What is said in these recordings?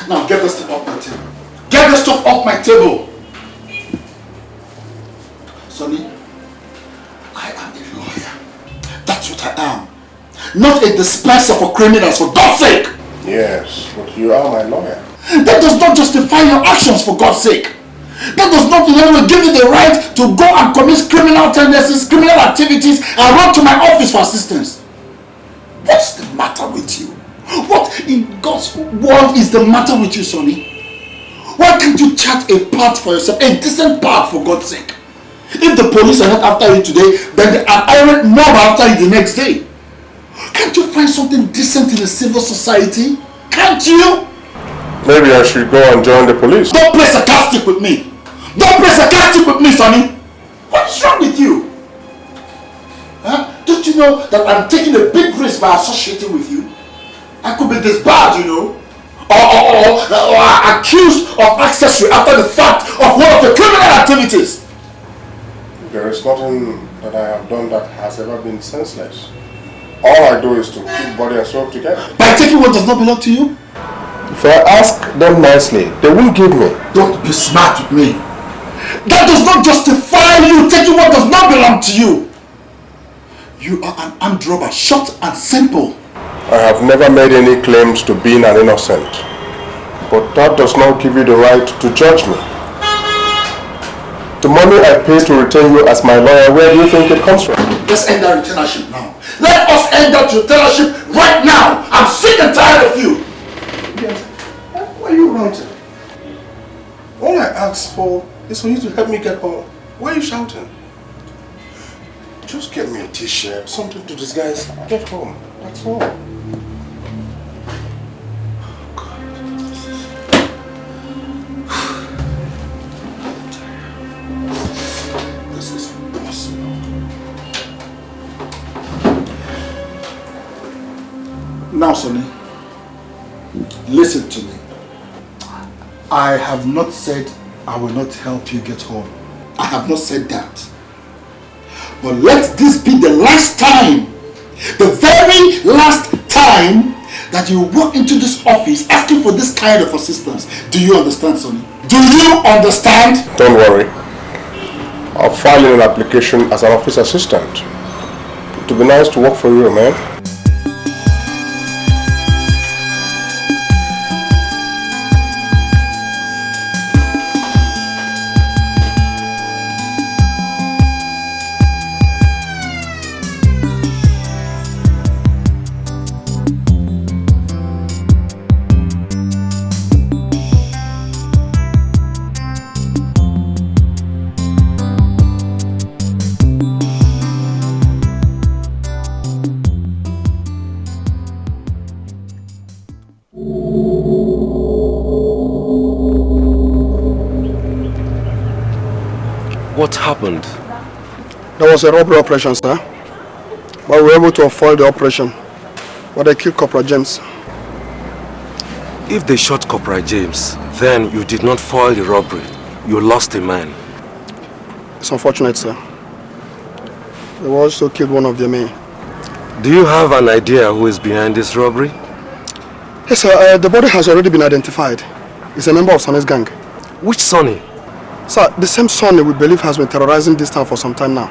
Now get this stuff off my table. Get this stuff off my table. Sonny, I am a lawyer. That's what I am. Not a dispenser for criminals, for God's sake. Yes, but you are my lawyer. That does not justify your actions, for God's sake. That does not in any way give you the right to go and commit criminal tendencies, criminal activities, and run to my office for assistance. What's the matter with you? What in God's world is the matter with you, Sonny? Why can't you chart a path for yourself, a decent path, for God's sake? If the police are not after you today, then they are irate mob after you the next day. Can't you find something decent in a civil society? Can't you? Maybe I should go and join the police. Don't play sarcastic with me. Don't play sarcastic with me, Sonny. What's wrong with you? Huh? Don't you know that I'm taking a big risk by associating with you? I could be disbarred, you know. Or accused of accessory after the fact of one of the criminal activities. There is nothing that I have done that has ever been senseless. All I do is to keep body and soul together. By taking what does not belong to you? If I ask them nicely, they won't give me. Don't be smart with me. That does not justify you taking what does not belong to you. You are an armed robber, short and simple. I have never made any claims to being an innocent. But that does not give you the right to judge me. The money I pay to retain you as my lawyer, where do you think it comes from? Let's end that retainership now. Let us end that retainership right now. I'm sick and tired of you. Why are you ranting? All I ask for is for you to help me get home. Why are you shouting? Just get me a t-shirt, something to disguise. Get home. That's all. This is impossible. Now, Sonny, listen to me. I have not said I will not help you get home. I have not said that. But let this be the last time, the very last time that you walk into this office asking for this kind of assistance. Do you understand, Sonny? Do you understand? Don't worry. I'll file in an application as an office assistant. It would be nice to work for you, man. What happened? There was a robbery operation, sir. But we were able to foil the operation. But they killed Corporal James. If they shot Corporal James, then you did not foil the robbery. You lost a man. It's unfortunate, sir. They also killed one of their men. Do you have an idea who is behind this robbery? Yes, sir. The body has already been identified. It's a member of Sonny's gang. Which Sonny? Sir, the same Sonny we believe has been terrorizing this town for some time now.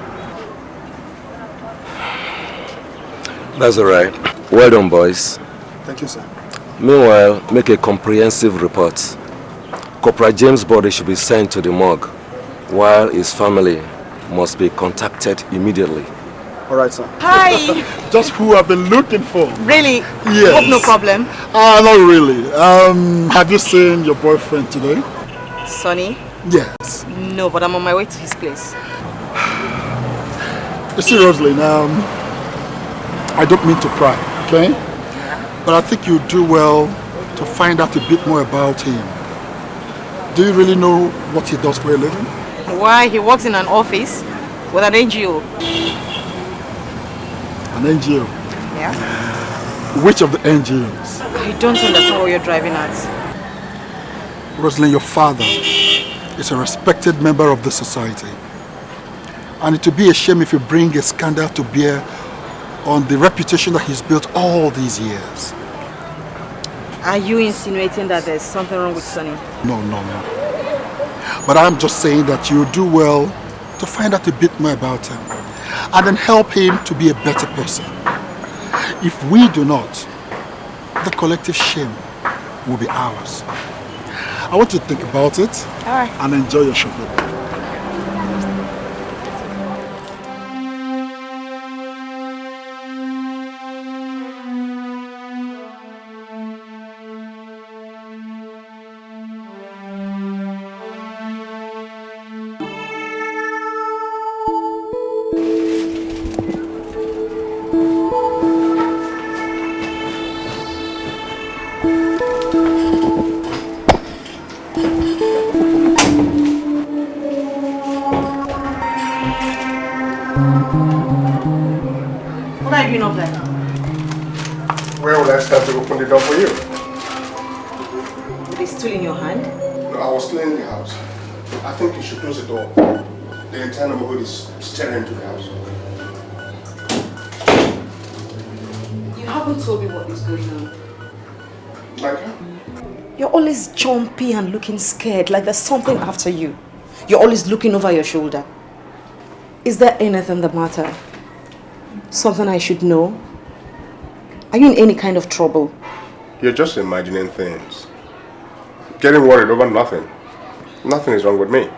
That's alright. Well done, boys. Thank you, sir. Meanwhile, make a comprehensive report. Corporal James' body should be sent to the morgue, while his family must be contacted immediately. Alright, sir. Hi! Just who I've been looking for. Really? Yes. Hope no problem. Not really. Have you seen your boyfriend today? Sonny? Yes. No, but I'm on my way to his place. You see, Rosalind, I don't mean to pry, okay? But I think you do well to find out a bit more about him. Do you really know what he does for a living? Why? He works in an office with an NGO. An NGO? Yeah. Which of the NGOs? I don't understand what you're driving at. Rosalind, your father is a respected member of the society. And it would be a shame if you bring a scandal to bear on the reputation that he's built all these years. Are you insinuating that there's something wrong with Sonny? No. But I'm just saying that you do well to find out a bit more about him and then help him to be a better person. If we do not, the collective shame will be ours. I want you to think about it and enjoy your shopping. What are you doing up there? Where will I start to open the door for you? With a stool in your hand? No, I was cleaning the house. I think you should close the door. The entire neighborhood is staring into the house. You haven't told me what is going on. Like how? You're always jumpy and looking scared, like there's something after you. You're always looking over your shoulder. Is there anything the matter? Something I should know? Are you in any kind of trouble? You're just imagining things. Getting worried over nothing. Nothing is wrong with me.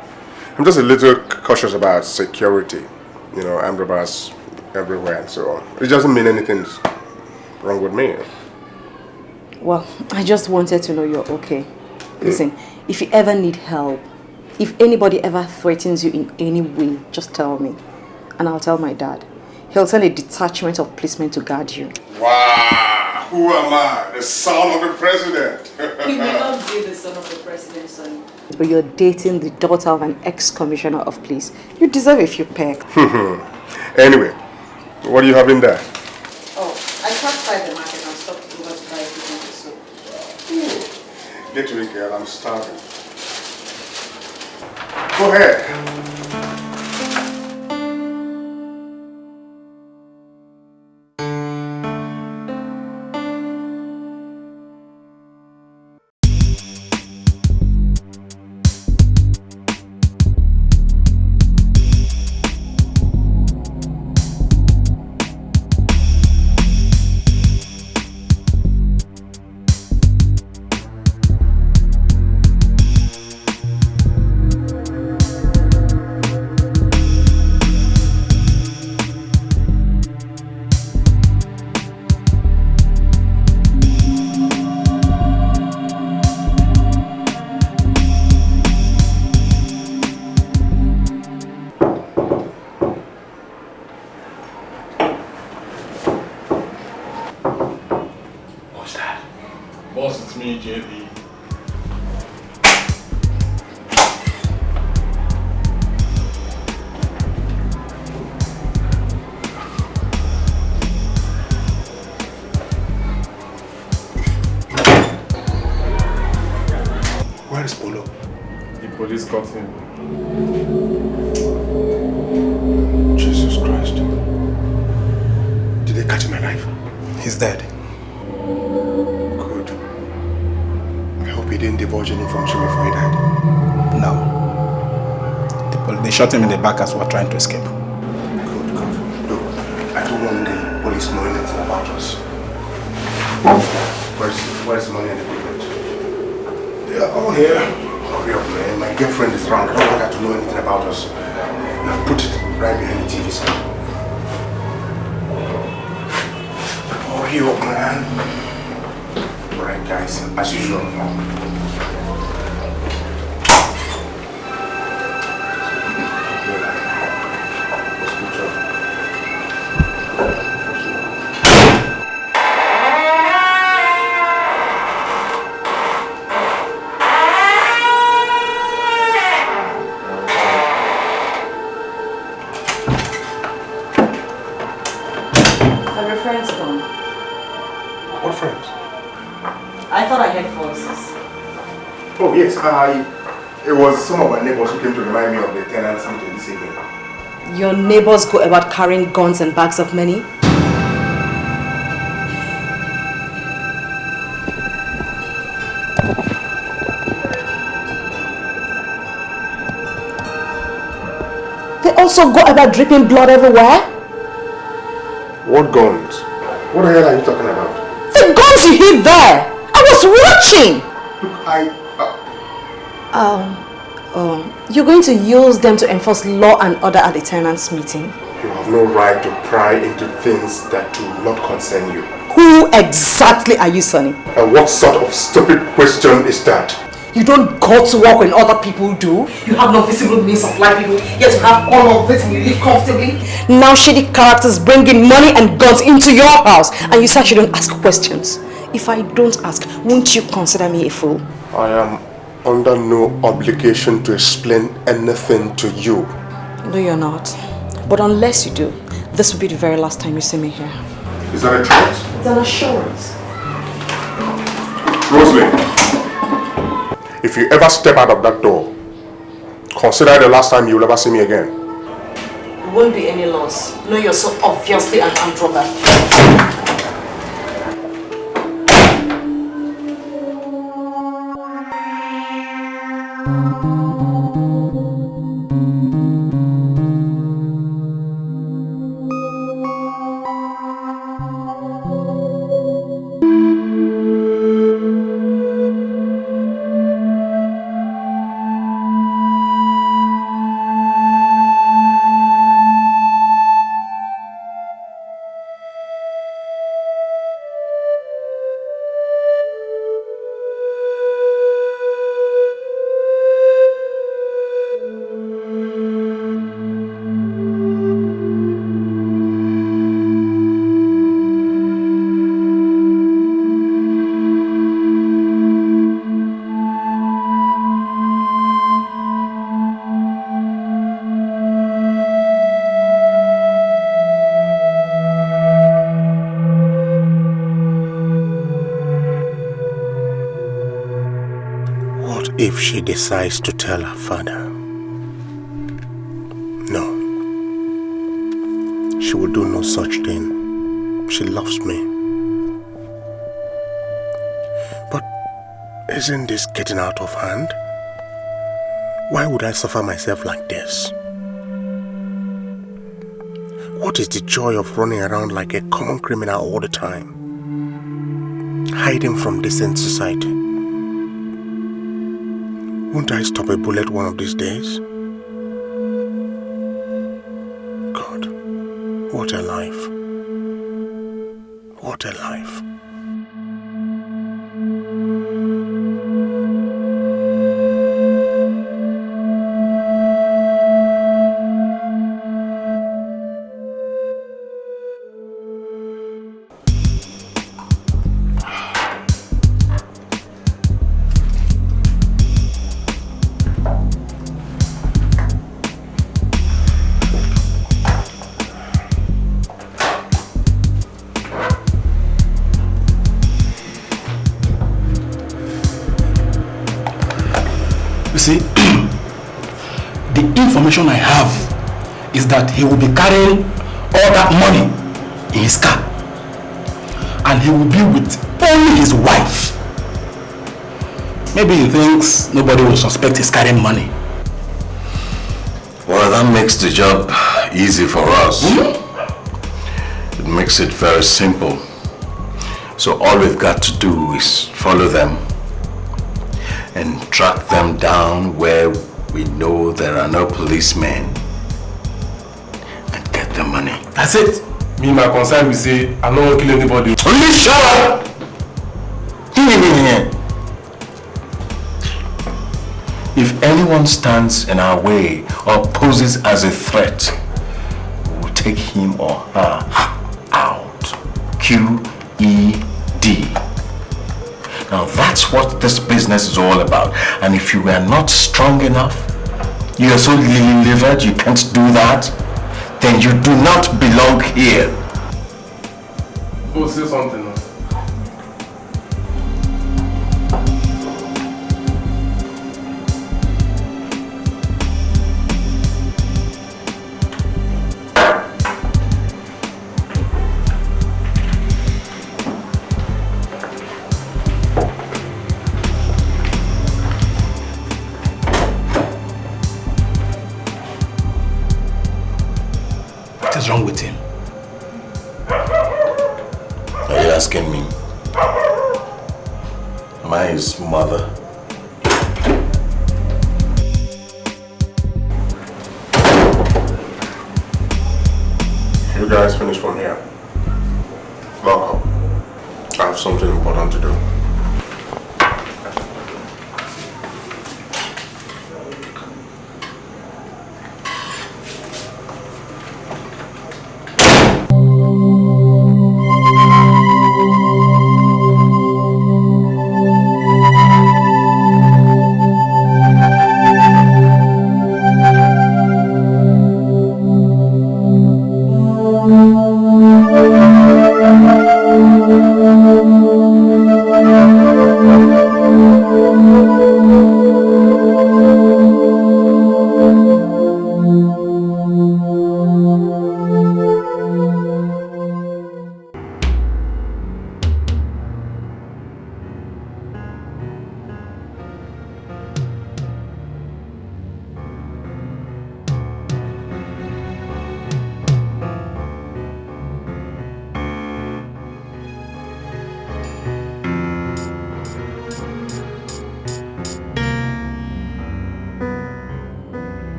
I'm just a little cautious about security. You know, armed robbers everywhere and so on. It doesn't mean anything's wrong with me. Well, I just wanted to know you're okay. Listen, if you ever need help, if anybody ever threatens you in any way, just tell me. And I'll tell my dad. He'll send a detachment of policemen to guard you. Wow! Who am I? The son of the president. You may not be the son of the president, son. But you're dating the daughter of an ex-commissioner of police. You deserve a few peck. Anyway, what do you have in there? Oh, I passed by the market and stopped over to buy everything for soup. Get to it, girl. I'm starving. Go ahead. Shot him in the back as we were trying to escape. Good. Look, I don't want the police knowing anything about us. Where's the money and equipment? They are all here. Hurry up, man. My girlfriend is around. I don't want her to know anything about us. Now put it right behind the TV screen. Hurry up, man. Alright, guys. As usual. Oh yes, it was some of my neighbors who came to remind me of the tenants meeting this evening. Your neighbors go about carrying guns and bags of money? also go about dripping blood everywhere? What guns? What the hell are you talking about? The guns you hid there! I was watching! Look, you're going to use them to enforce law and order at the tenants' meeting? You have no right to pry into things that do not concern you. Who exactly are you, Sonny? And what sort of stupid question is that? You don't go to work when other people do. You have no visible means of livelihood, yet you have all of it and you live comfortably. Now shady characters bringing money and guns into your house and you say you don't ask questions. If I don't ask, won't you consider me a fool? I am under no obligation to explain anything to you. No, you're not. But unless you do, this will be the very last time you see me here. Is that a threat? It's an assurance. Rosalie, if you ever step out of that door, consider it the last time you will ever see me again. There won't be any loss. No, you're so obviously an armed robber. If she decides to tell her father, no, she will do no such thing. She loves me. But isn't this getting out of hand? Why would I suffer myself like this? What is the joy of running around like a common criminal all the time, hiding from decent society? Won't I stop a bullet one of these days? God, what a life. What a life. See, the information I have is that he will be carrying all that money in his car and he will be with only his wife. Maybe he thinks nobody will suspect he's carrying money. Well, that makes the job easy for us. It makes it very simple. So all we've got to do is follow them and track them down where we know there are no policemen and get the money. That's it. Me, my concern will say, I don't want to kill anybody. Only shut up! If anyone stands in our way or poses as a threat, we'll take him or her out. QED. Now that's what this business is all about. And if you are not strong enough, you are so lily-livered you can't do that, then you do not belong here. Go say something. What's wrong with him? Are you asking me? Am I his mother? You guys finish from here. Lock up. I have something important to do.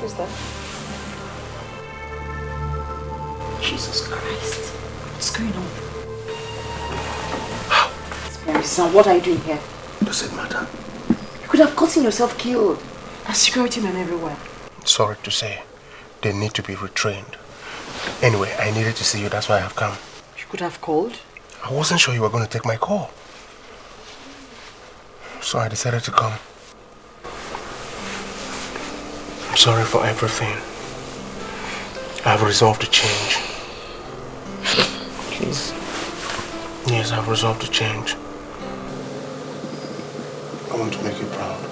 Who's that? Jesus Christ. What's going on? Maurice, what are you doing here? Does it matter? You could have gotten yourself killed. There's security men everywhere. Sorry to say, they need to be retrained. Anyway, I needed to see you, that's why I have come. You could have called. I wasn't sure you were going to take my call. So I decided to come. I'm sorry for everything. I've resolved to change. Please. Yes, I've resolved to change. want to make you proud.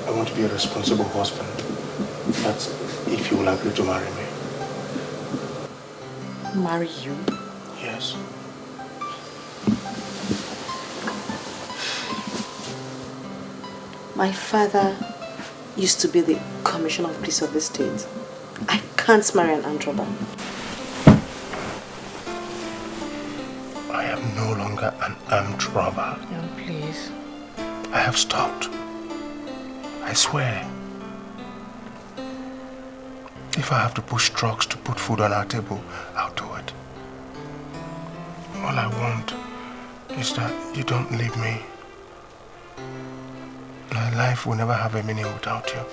I want to be a responsible husband. That's if you will agree to marry me. Marry you? Yes. My father used to be the Commissioner of Police of the state. I can't marry an armed robber. I am no longer an armed robber. No, please. I have stopped. I swear. If I have to push trucks to put food on our table, I'll do it. All I want is that you don't leave me. My life will never have a meaning without you.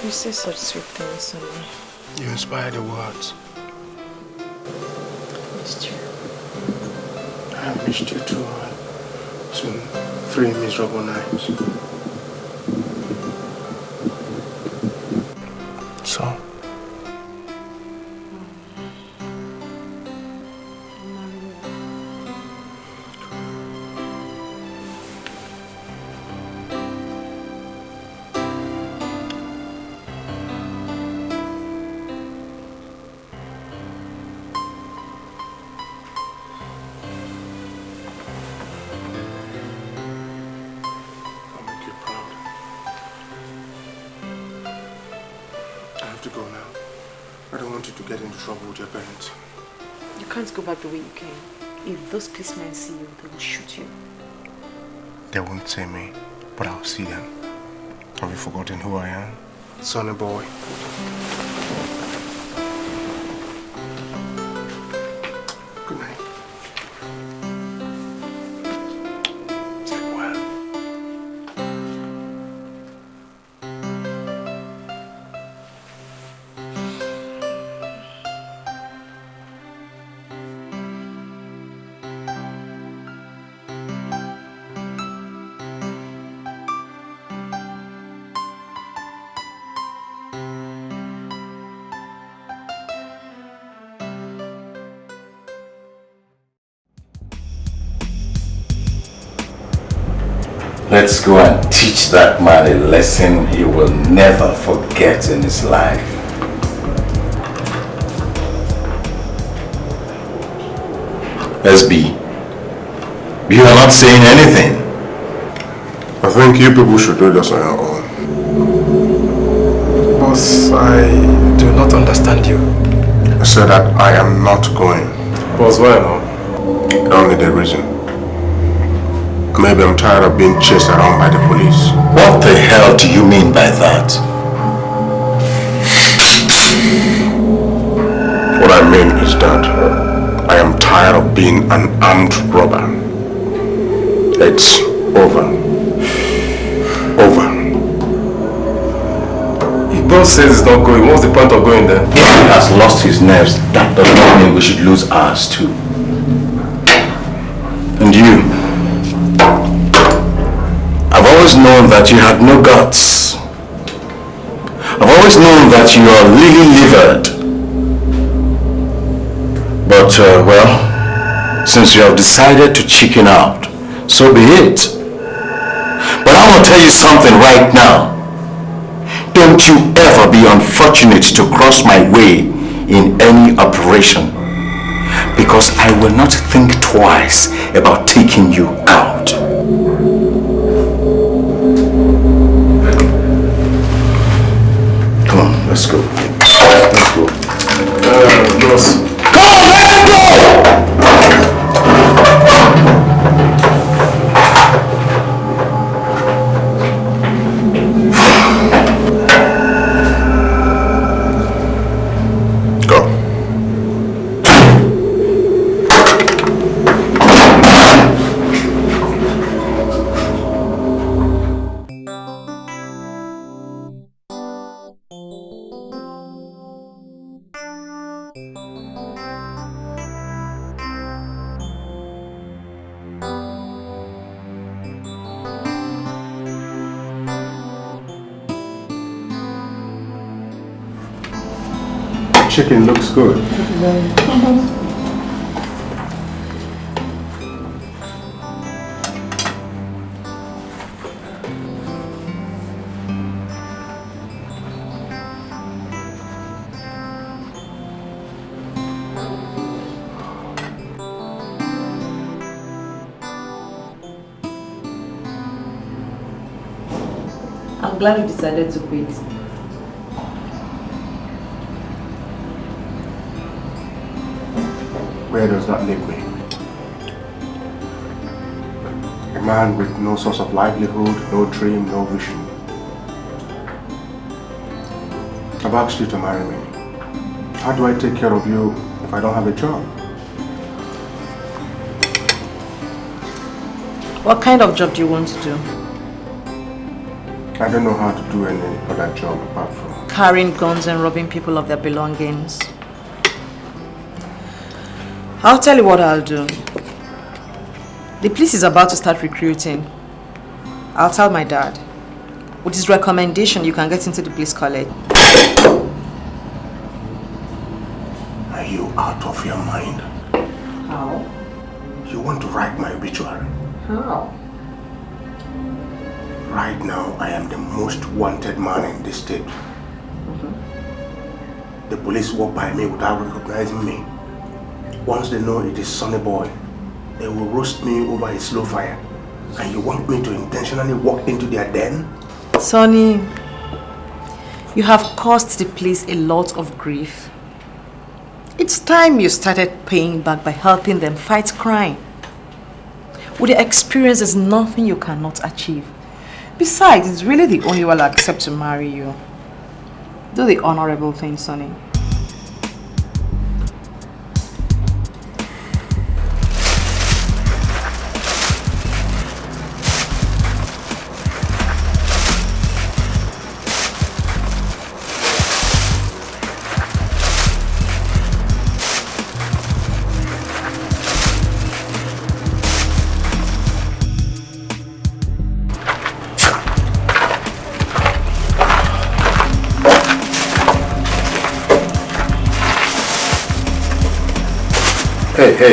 You say such sweet things to me. You inspire the words. I missed you. I have missed you too. It's been 3 miserable nights. So? Trouble with your parents. You can't go back the way you came. If those policemen see you, they will shoot you. They won't see me, but I'll see them. Have you forgotten who I am? Sonny boy. Good night. Sleep well. Let's go and teach that man a lesson he will never forget in his life. SB, you are not saying anything. I think you people should do this on your own. Boss, I do not understand you. I said that I am not going. Boss, why now? Only the reason. Maybe I'm tired of being chased around by the police. What the hell do you mean by that? What I mean is that I am tired of being an armed robber. It's over. Over. If boss says it's not going, what's the point of going there? If he has lost his nerves, that does not mean we should lose ours too. And you? I've always known that you had no guts. I've always known that you are lily-livered. But, well, since you have decided to chicken out, so be it. But I want to tell you something right now. Don't you ever be unfortunate to cross my way in any operation, because I will not think twice about taking you out. Come on, let's go. Let's go. Boss. Come on, let's go! Chicken looks good. glad you decided to quit. Where does that leave me? A man with no source of livelihood, no dream, no vision. I've asked you to marry me. How do I take care of you if I don't have a job? What kind of job do you want to do? I don't know how to do any other job apart from Carrying guns and robbing people of their belongings. I'll tell you what I'll do. The police is about to start recruiting. I'll tell my dad. With his recommendation, you can get into the police college. Are you out of your mind? How? You want to write my obituary? How? Right now, I am the most wanted man in this state. The police walk by me without recognizing me. Once they know it is Sonny Boy, they will roast me over a slow fire. And you want me to intentionally walk into their den? Sonny, you have caused the police a lot of grief. It's time you started paying back by helping them fight crime. With your experience, there's nothing you cannot achieve. Besides, it's really the only one I'll accept to marry you. Do the honorable thing, Sonny.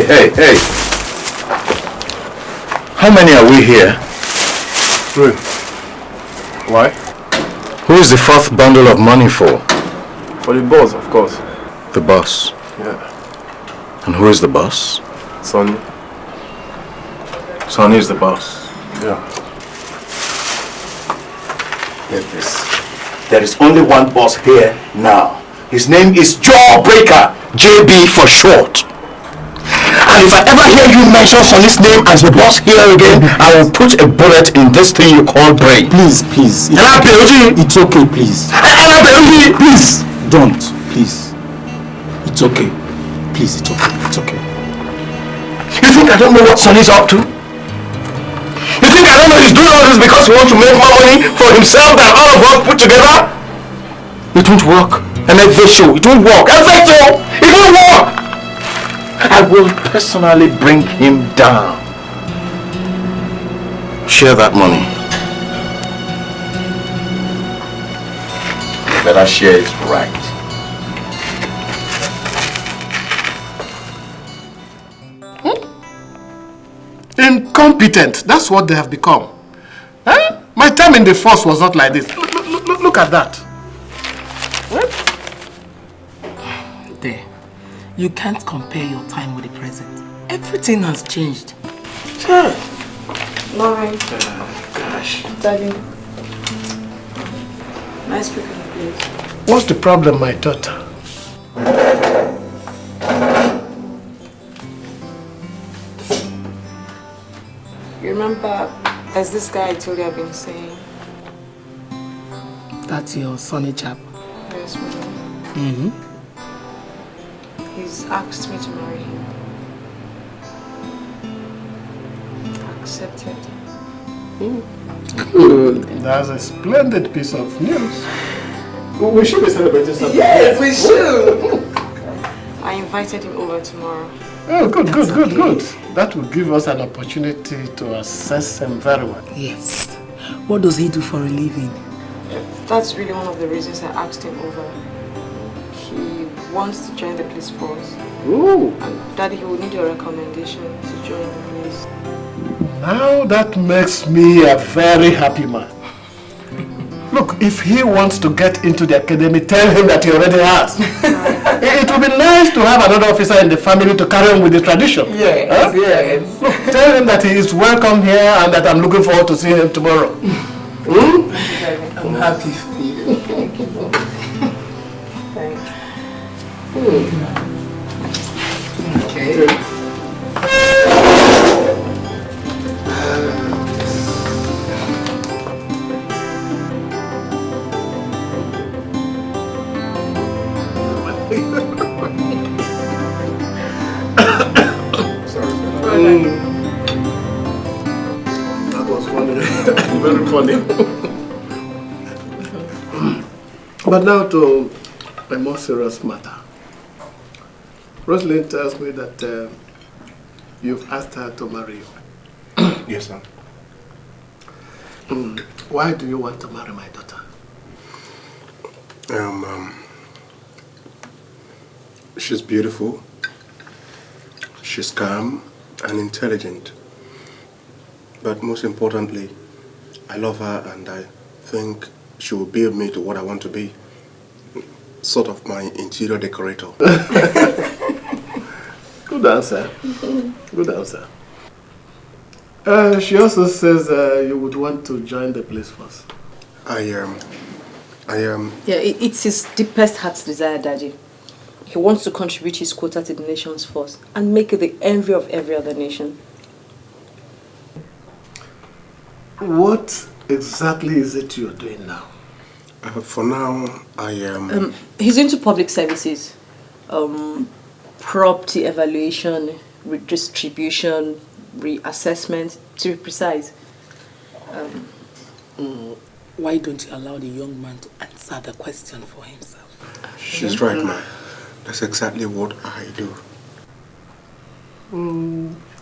Hey. How many are we here? 3. Why? Who is the 4th bundle of money for? For the boss, of course. The boss. Yeah. And who is the boss? Sonny. Sonny is the boss. Yeah. Get this. There is only one boss here now. His name is Jawbreaker. JB for short. And if I ever hear you mention Sonny's name as the boss here again, I will put a bullet in this thing you call brain. Please. It's okay, please. Please. Don't, please. It's okay. Please, it's okay. You think I don't know what Sonny's up to? You think I don't know he's doing all this because he wants to make more money for himself than all of us put together? It won't work. It won't work. It won't work. I will personally bring him down. Share that money. You better share it right. Incompetent. That's what they have become. Huh? My time in the force was not like this. Look at that. What? There. You can't compare your time with the present. Everything has changed. Sure. Lauren. Gosh. Daddy. Nice cooking, please. What's the problem, my daughter? You remember, there's this guy I told you I've been saying? That's your Sonny chap. Yes, Mom. Mm-hmm. He's asked me to marry him. Accepted. Good. That's a splendid piece of news. We should be celebrating something. Yes, we should. I invited him over tomorrow. Oh, good. That will give us an opportunity to assess him very well. Yes. What does he do for a living? That's really one of the reasons I asked him over. He wants to join the police force. Ooh. And Daddy, he will need your recommendation to join the police. Now that makes me a very happy man. Look, if he wants to get into the academy, tell him that he already has. It would be nice to have another officer in the family to carry on with the tradition. Yes, huh? yes. Look, tell him that he is welcome here and that I'm looking forward to seeing him tomorrow. Hmm? I'm happy for you. Thank you. Thanks. Okay. That was funny. Very funny. But now to a more serious matter. Rosalind tells me that you've asked her to marry you. Yes, sir. Why do you want to marry my daughter? She's beautiful. She's calm and intelligent. But most importantly, I love her and I think she will build me to what I want to be. Sort of my interior decorator. Good answer. Good answer. She also says you would want to join the police force. Yeah, it's his deepest heart's desire, Daddy. He wants to contribute his quota to the nation's force and make it the envy of every other nation. What exactly is it you're doing now? For now, I am... He's into public services. Property evaluation, redistribution, reassessment, to be precise. Why don't you allow the young man to answer the question for himself? She's right, ma. That's exactly what I do.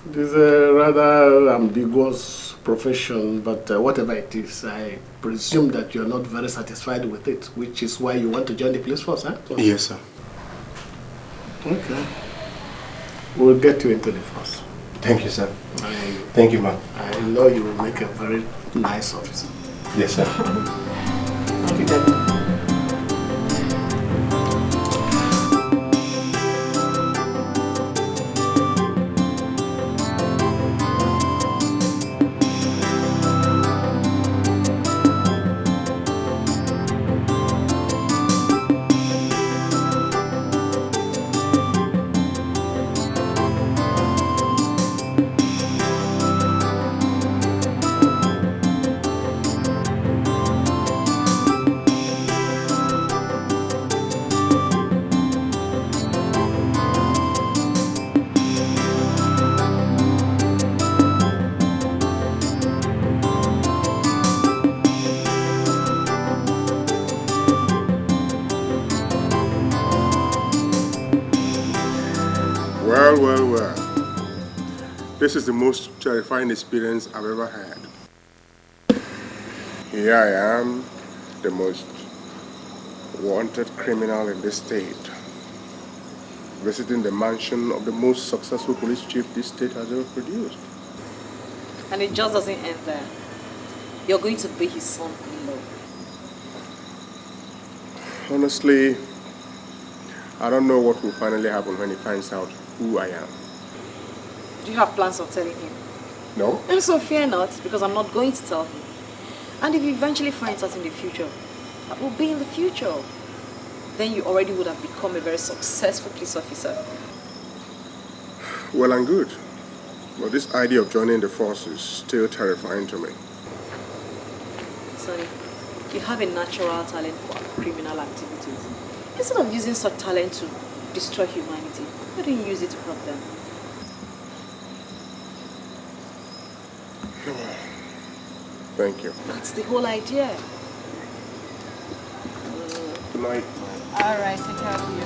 This is a rather ambiguous profession, but whatever it is, I presume that you're not very satisfied with it, which is why you want to join the police force, huh? Yes, sir. Okay. We'll get you into the force. Thank you, sir. Thank you, ma'am. I know you will make a very nice officer. Yes, sir. Thank you, Daddy. Well. This is the most terrifying experience I've ever had. Here I am, the most wanted criminal in this state, visiting the mansion of the most successful police chief this state has ever produced. And it just doesn't end there. You're going to be his son-in-law. Honestly, I don't know what will finally happen when he finds out who I am. Do you have plans of telling him? No? And so fear not, because I'm not going to tell him. And if he eventually finds out in the future, that will be in the future. Then you already would have become a very successful police officer. Well and good. But this idea of joining the force is still terrifying to me. Sonny, you have a natural talent for criminal activities. Instead of using such talent to destroy humanity, why don't you use it to help them? Thank you. That's the whole idea. Good night. All right, take care of you.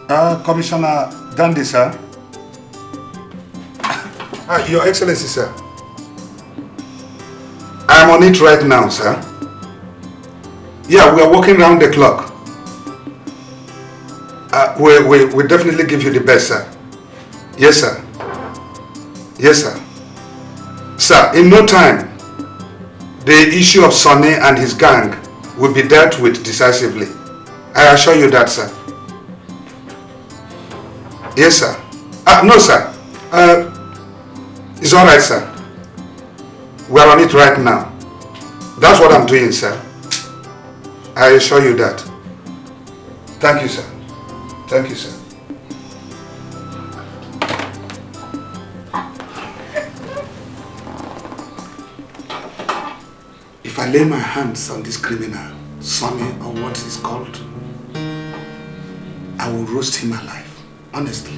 Commissioner Dandy, sir. Your Excellency, sir. I'm on it right now, sir. Yeah, we are working round the clock. We definitely give you the best, sir. Yes, sir. Yes, sir. Sir, in no time, the issue of Sonny and his gang will be dealt with decisively. I assure you that, sir. Yes, sir. No, sir. It's all right, sir. We are on it right now. That's what I'm doing, sir. I assure you that. Thank you, sir. Thank you, sir. If I lay my hands on this criminal, Sonny, or what he's called, I will roast him alive. Honestly.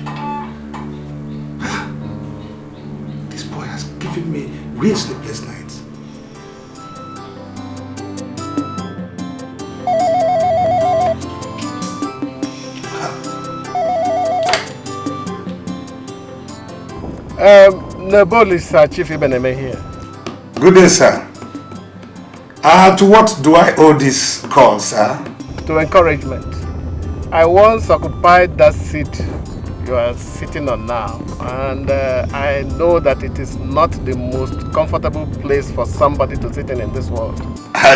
This boy has given me real sleepless nights. Nebol is Chief Ibeneme here. Good day, sir. To what do I owe this call, sir? To encouragement. I once occupied that seat you are sitting on now, and I know that it is not the most comfortable place for somebody to sit in this world.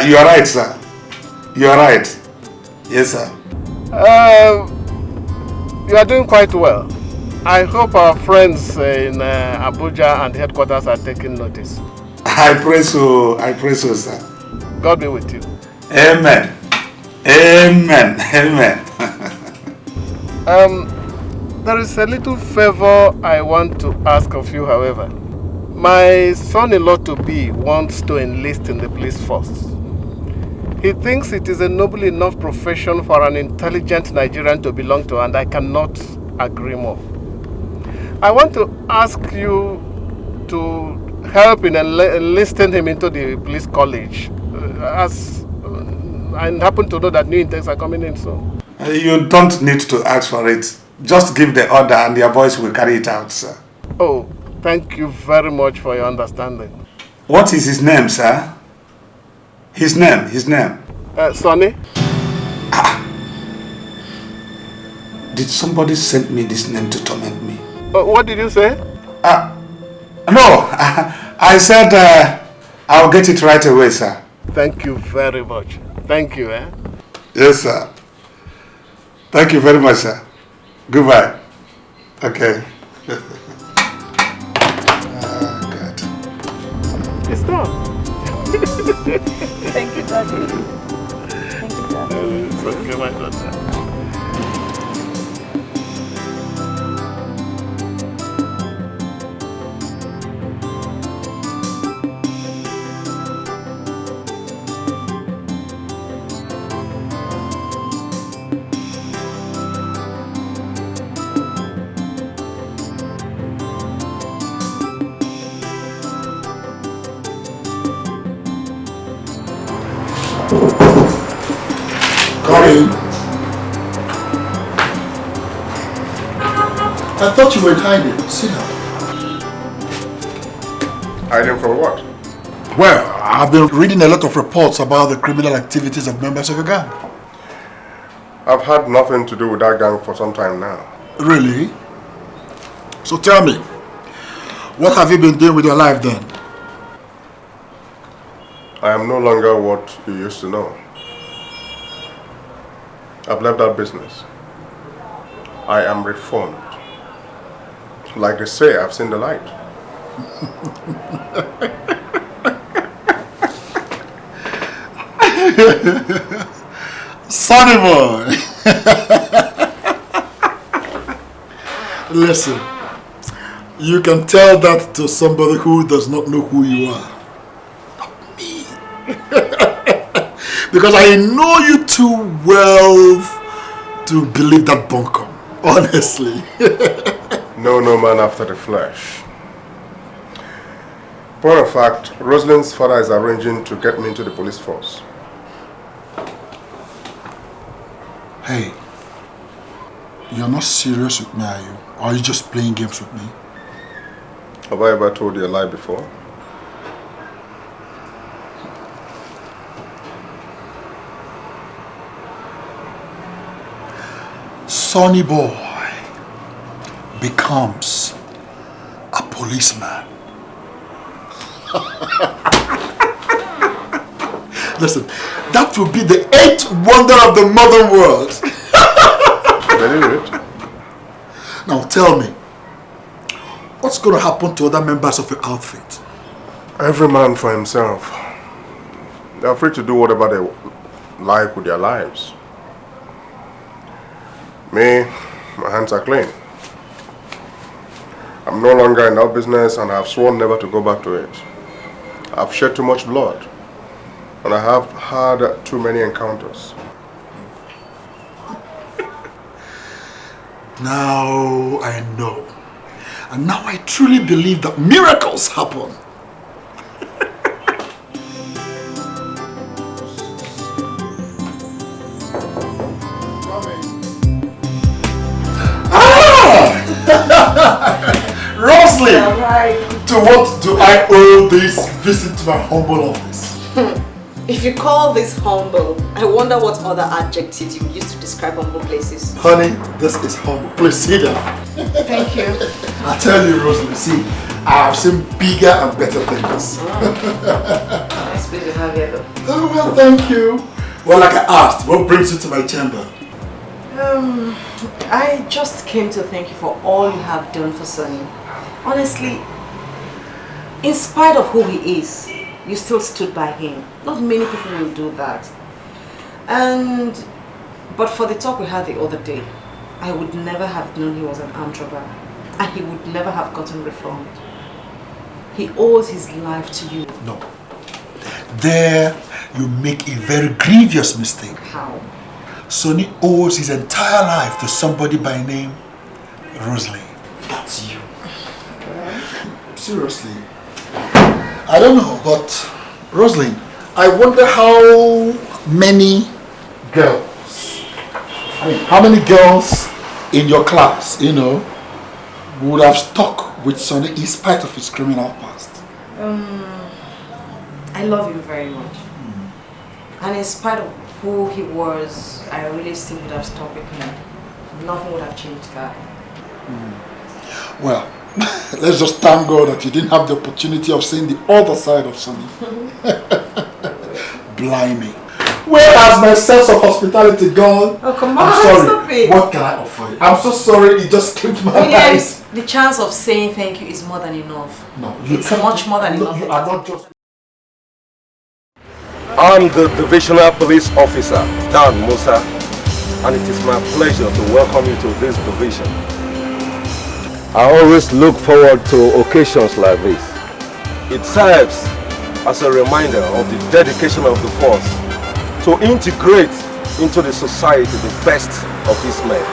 You are right, sir. You are right. Yes, sir. You are doing quite well. I hope our friends in Abuja and headquarters are taking notice. I pray so. I pray so, sir. God be with you. Amen. Amen. Amen. There is a little favor I want to ask of you, however. My son-in-law-to-be wants to enlist in the police force. He thinks it is a noble enough profession for an intelligent Nigerian to belong to, and I cannot agree more. I want to ask you to help in enlisting him into the police college, as I happen to know that new intakes are coming in soon. You don't need to ask for it. Just give the order and your boys will carry it out, sir. Oh, thank you very much for your understanding. What is his name, sir? His name. Sonny. Did somebody send me this name to torment me? What did you say? No, I said I'll get it right away, sir. Thank you very much. Thank you, eh? Yes, sir. Thank you very much, sir. Goodbye. Okay. God. It's done. Thank you, Daddy. Thank you, Daddy. It's okay, my daughter. I thought you were hiding. Sit down. Hiding from what? Well, I've been reading a lot of reports about the criminal activities of members of your gang. I've had nothing to do with that gang for some time now. Really? So tell me, what have you been doing with your life then? I am no longer what you used to know. I've left that business. I am reformed. Like they say, I've seen the light. Sonny boy! Listen, you can tell that to somebody who does not know who you are. Not me. Because I know you too well to believe that bunkum, honestly. No man after the flesh. Point of fact, Rosalind's father is arranging to get me into the police force. Hey, You're not serious with me, are you? Or are you just playing games with me? Have I ever told you a lie before? Sonny boy becomes a policeman. Listen, that will be the 8th wonder of the modern world. Very rich. Now tell me, what's going to happen to other members of your outfit? Every man for himself. They're free to do whatever they like with their lives. Me, my hands are clean. I'm no longer in that business and I've sworn never to go back to it. I've shed too much blood and I have had too many encounters. Now I know. And now I truly believe that miracles happen. Rosely! Right. To what do I owe this visit to my humble office? If you call this humble, I wonder what other adjectives you use to describe humble places. Honey, this is humble. Please sit down. Thank you. I tell you, Rosely, see, I have seen bigger and better things. Nice place to have you though. Oh, well, thank you. Well, like I asked, what brings you to my chamber? I just came to thank you for all you have done for Sonny. Honestly, in spite of who he is, you still stood by him. Not many people will do that. But for the talk we had the other day, I would never have known he was an armed robber. And he would never have gotten reformed. He owes his life to you. No. There, you make a very grievous mistake. How? Sonny owes his entire life to somebody by name Rosely. That's you. Seriously. I don't know, but Rosely, I wonder how many girls, how many girls in your class, would have stuck with Sonny in spite of his criminal past? I love him very much. And in spite of who he was, I really still would have stuck with him. Nothing would have changed that. Well, let's just thank God that you didn't have the opportunity of seeing the other side of Sonny. Blimey. Where has my sense of hospitality gone? Oh, come I'm on, sorry. stop it. What can I offer you? I'm so sorry, it just clicked my eyes. The chance of saying thank you is more than enough. No, it's much more than enough. You are not just... I'm the Divisional Police Officer, Dan Musa, and it is my pleasure to welcome you to this division. I always look forward to occasions like this. It serves as a reminder of the dedication of the force to integrate into the society the best of its men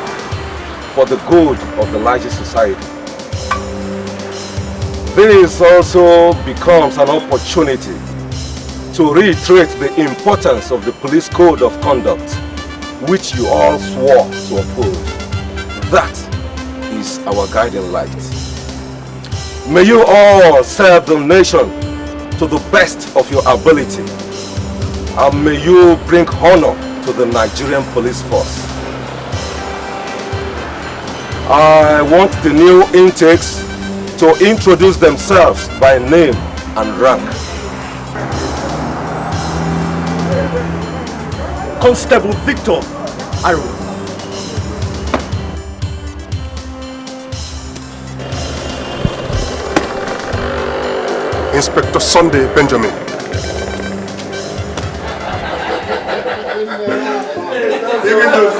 for the good of the larger society. This also becomes an opportunity to reiterate the importance of the police code of conduct, which you all swore to uphold. That is our guiding light. May you all serve the nation to the best of your ability, and may you bring honor to the Nigerian police force. I want the new intakes to introduce themselves by name and rank. Constable Victor Arrow. Inspector Sunday Benjamin. Even though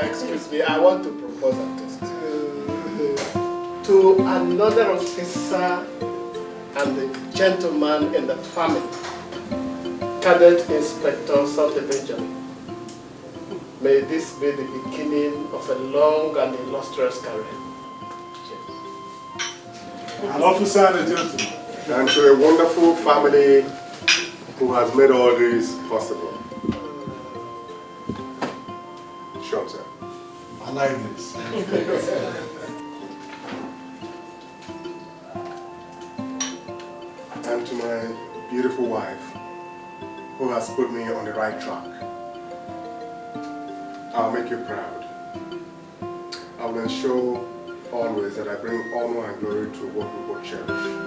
excuse me, I want to propose a toast to another officer and the gentleman in the family, Cadet Inspector Sunday Benjamin. May this be the beginning of a long and illustrious career. An officer and a gentleman. And to a wonderful family who has made all this possible. sure, sir. I like this. And to my beautiful wife, who has put me on the right track, I'll make you proud. I will ensure always that I bring honor and glory to what we both cherish.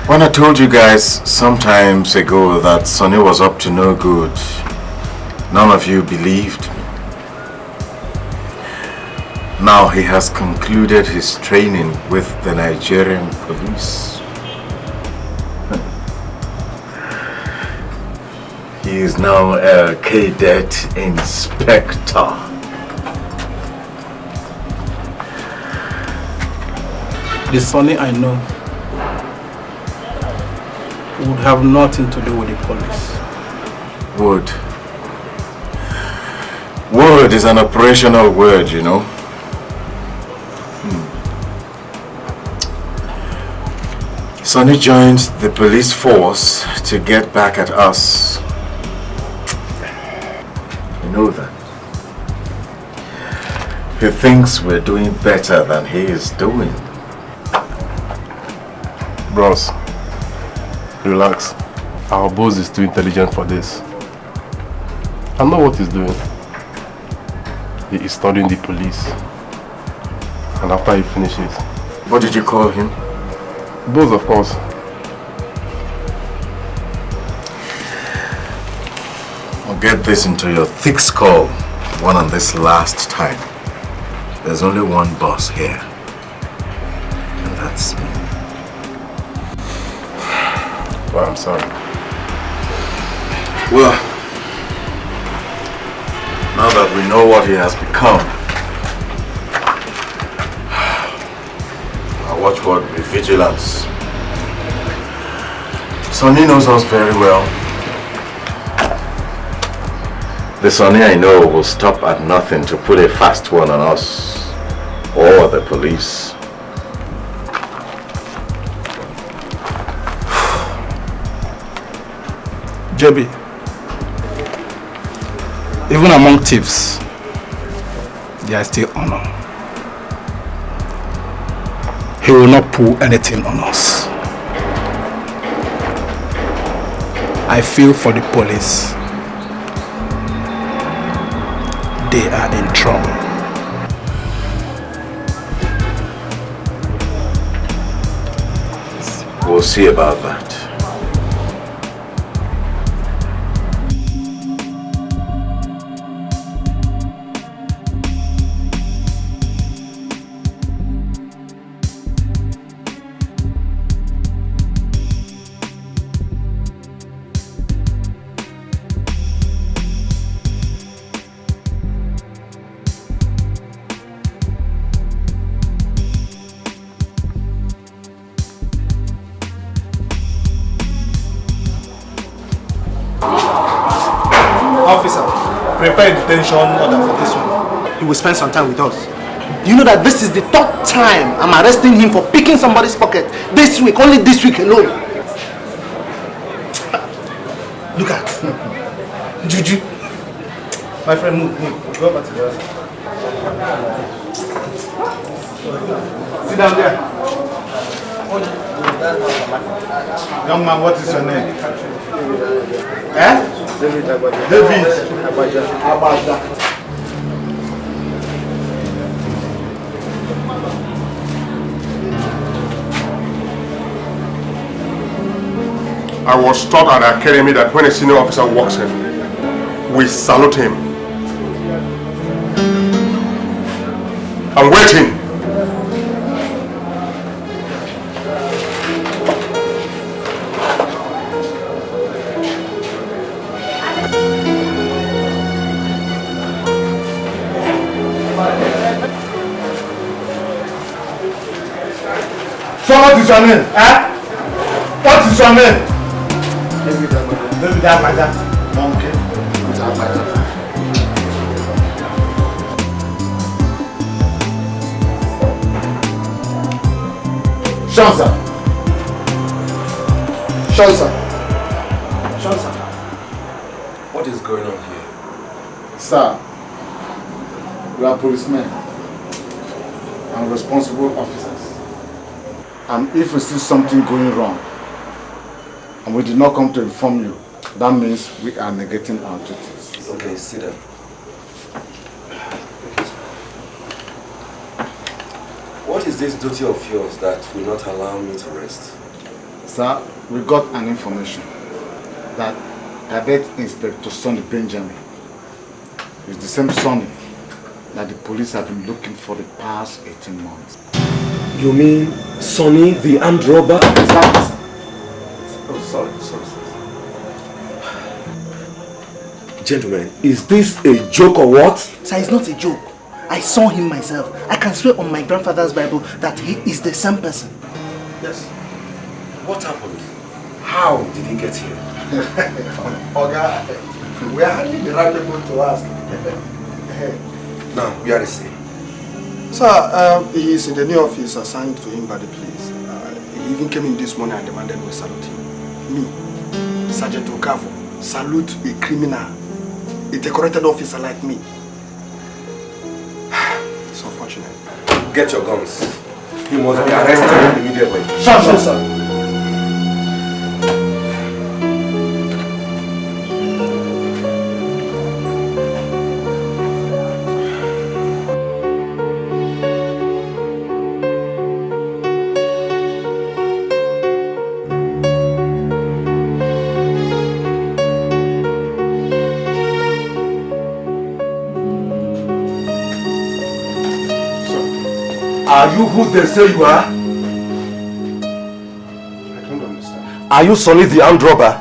When I told you guys sometimes ago that Sonny was up to no good, none of you believed me. Now he has concluded his training with the Nigerian police. He is now a cadet inspector. The Sonny I know would have nothing to do with the police. Would is an operational word, you know. Sonny joined the police force to get back at us. You know that. He thinks we're doing better than he is doing. Bros, relax. Our boss is too intelligent for this. I know what he's doing. He is studying the police. And after he finishes... What did you call him? Boss, of course. I'll get this into your thick skull one on this last time. There's only one boss here. And that's me. Well, I'm sorry. Well, now that we know what he has become, our watchword will be vigilance. Sonny knows us very well. The Sonny I know will stop at nothing to put a fast one on us or the police. JB, even among thieves, there is still honor. He will not pull anything on us. I feel for the police. They are in trouble. We'll see about that. Prepare a detention order for this one. He will spend some time with us. You know that this is the third time I'm arresting him for picking somebody's pocket. This week, only this week alone. Look at Juju. My friend, move. Go back to the other side. Sit down there. Young man, what is your name? Eh? David. Abaja. I was taught at the academy that when a senior officer walks in, we salute him. I'm waiting. So what is your name? Eh? What is your name? David Abaja. Monkey. Sean, sir. Sean, sir. Sean, sir. What is going on here? Sir, we are policemen and responsible officers. And if we see something going wrong and we did not come to inform you, that means we are negating our duties. Okay, sit down. What is this duty of yours that will not allow me to rest? Sir, we got an information that Cadet Inspector Sonny Benjamin is the same Sonny that the police have been looking for the past 18 months. You mean Sonny, the armed robber? Exactly, sir. Oh, sorry. Gentlemen, is this a joke or what? Sir, it's not a joke. I saw him myself. I can swear on my grandfather's Bible that he is the same person. Yes. What happened? How did he get here? Oga, we are hardly the right people to ask. Now, where is he? Sir, he is in the new office assigned to him by the police. He even came in this morning and demanded we salute him. Me, Sergeant Okafo, salute a criminal, a decorated officer like me. It's unfortunate. Get your guns. He must be arrested immediately. Sure, sir. Are you who they say you are? I don't understand. Are you Sonny, the armed robber?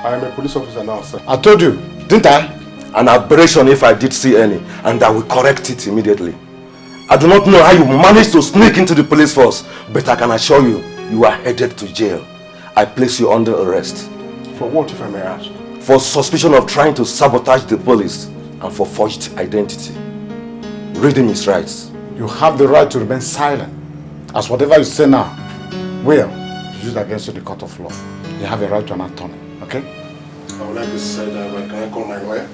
I am a police officer now, sir. I told you, didn't I? An aberration if I did see any, and I will correct it immediately. I do not know how you managed to sneak into the police force, but I can assure you, you are headed to jail. I place you under arrest. For what, if I may ask? For suspicion of trying to sabotage the police and for forged identity. Read him his rights. You have the right to remain silent, as whatever you say now will be used against you in the court of law. You have a right to an attorney, okay? I would like to say that, but can I call my lawyer?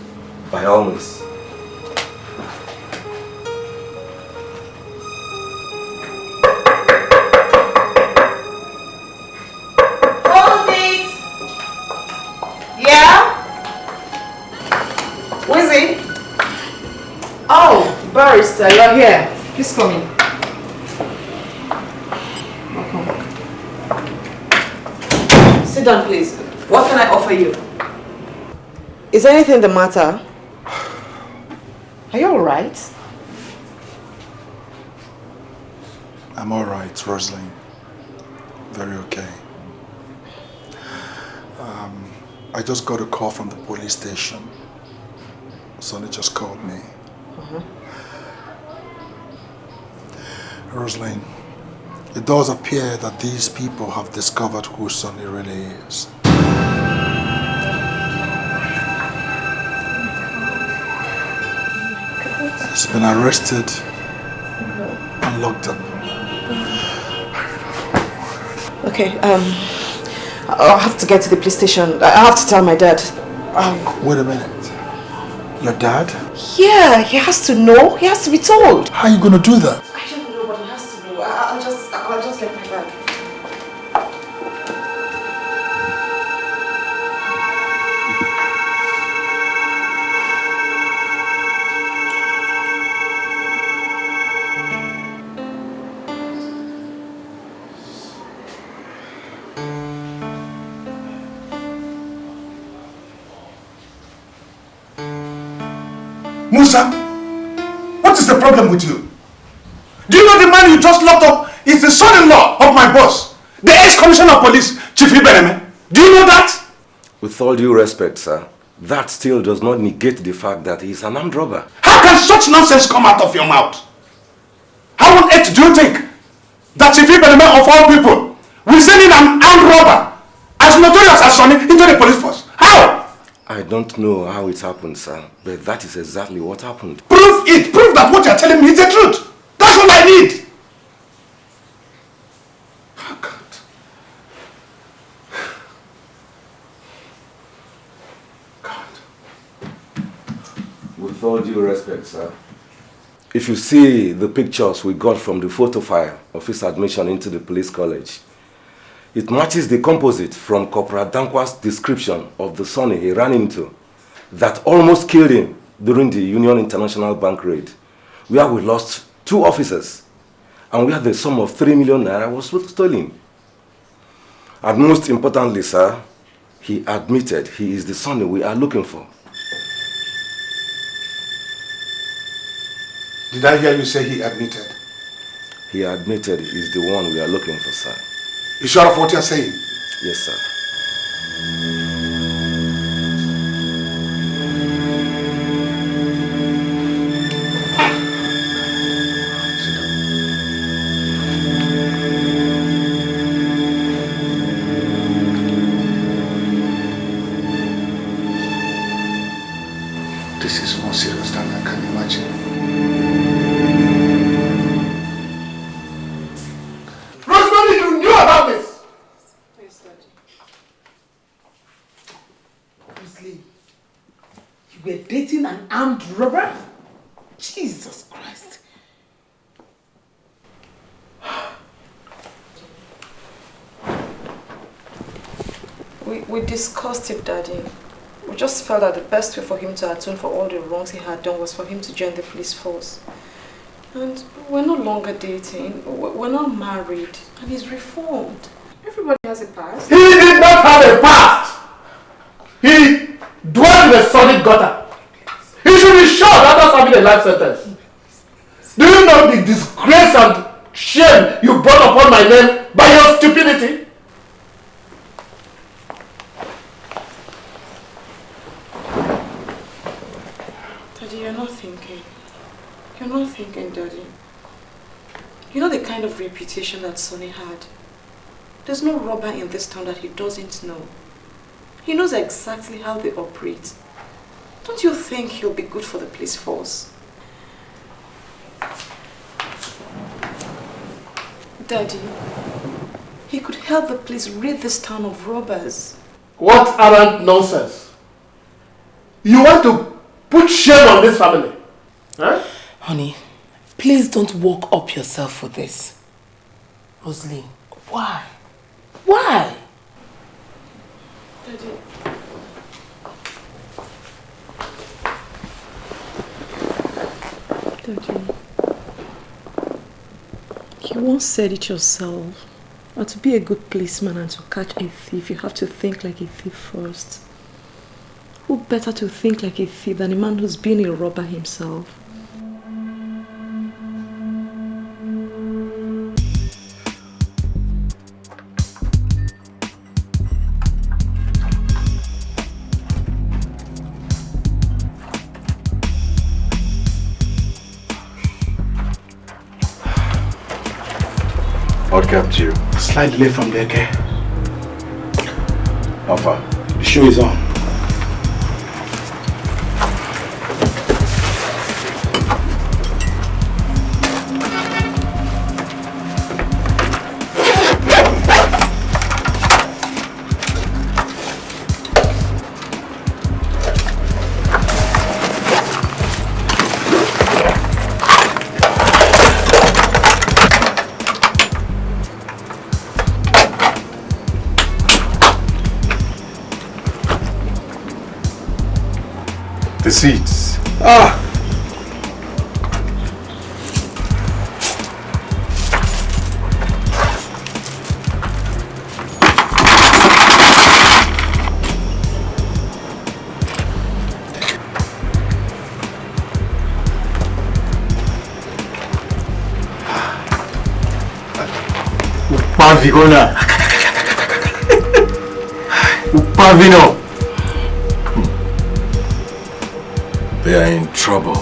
By all means. Hold it! Yeah? Who is it? Oh, barrister, you're here. Please come in. Welcome. Sit down, please. What can I offer you? Is anything the matter? Are you alright? I'm alright, Rosalind. Very okay. I just got a call from the police station. Sonny just called me. Rosalind, it does appear that these people have discovered who Sonny really is. He's been arrested and locked up. Okay, I'll have to get to the police station. I have to tell my dad. Wait a minute. Your dad? Yeah, he has to know. He has to be told. How are you going to do that? I don't know, but he has to know. I'll just get my bag. Musa, what is the problem with you? Do you know the man you just locked up is the son-in-law of my boss, the ex-commissioner of police, Chief Ibeneme? Do you know that? With all due respect, sir, that still does not negate the fact that he is an armed robber. How can such nonsense come out of your mouth? How on earth do you think that Chief Ibeneme of all people will send in an armed robber as notorious as Sonny into the police force? How? I don't know how it happened, sir, but that is exactly what happened. Prove it! Prove that what you're telling me is the truth! That's all I need! all due respect, sir, if you see the pictures we got from the photo file of his admission into the police college, it matches the composite from Corporal Dankwa's description of the sonny he ran into that almost killed him during the Union International Bank raid, where we lost 2 officers and where the sum of 3 million naira was stolen. And most importantly, sir, he admitted he is the sonny we are looking for. Did I hear you say he admitted? He admitted he is the one we are looking for, sir. You sure of what you're saying? Yes, sir. This is more serious than I can imagine. Rosemary, you knew about this! Yes, Daddy. Rosalie, you were dating an armed robber? Jesus Christ. We discussed it, Daddy. We just felt that the best way for him to atone for all the wrongs he had done was for him to join the police force. And we're no longer dating, we're not married, and he's reformed. Everybody has a past. He did not have a past! He dwelt in a solid gutter. He should be shot after serving a life sentence. Do you know the disgrace and shame you brought upon my name by your stupidity? Daddy, you're not thinking. You're not thinking, Daddy. You know the kind of reputation that Sonny had. There's no robber in this town that he doesn't know. He knows exactly how they operate. Don't you think he'll be good for the police force? Daddy, he could help the police rid this town of robbers. What arrant nonsense! You want to put shame on this family? Huh? Honey, please don't work up yourself for this. Rosalie, why? Why? Daddy. Daddy. You once said it yourself. But to be a good policeman and to catch a thief, you have to think like a thief first. Who better to think like a thief than a man who's been a robber himself? What kept you? Slight delay from the care. How far? The show is on. The seats. Ah! Upavigona. Upavino. They are in trouble.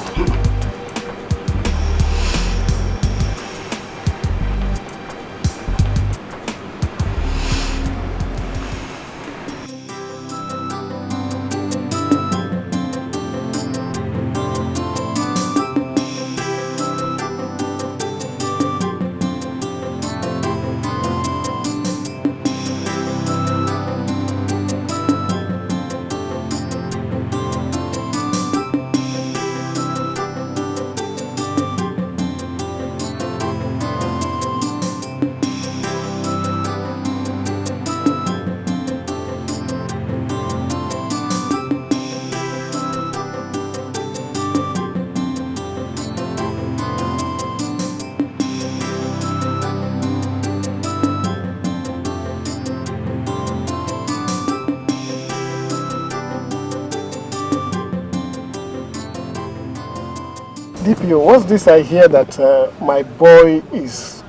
DPO, what's this I hear that my boy is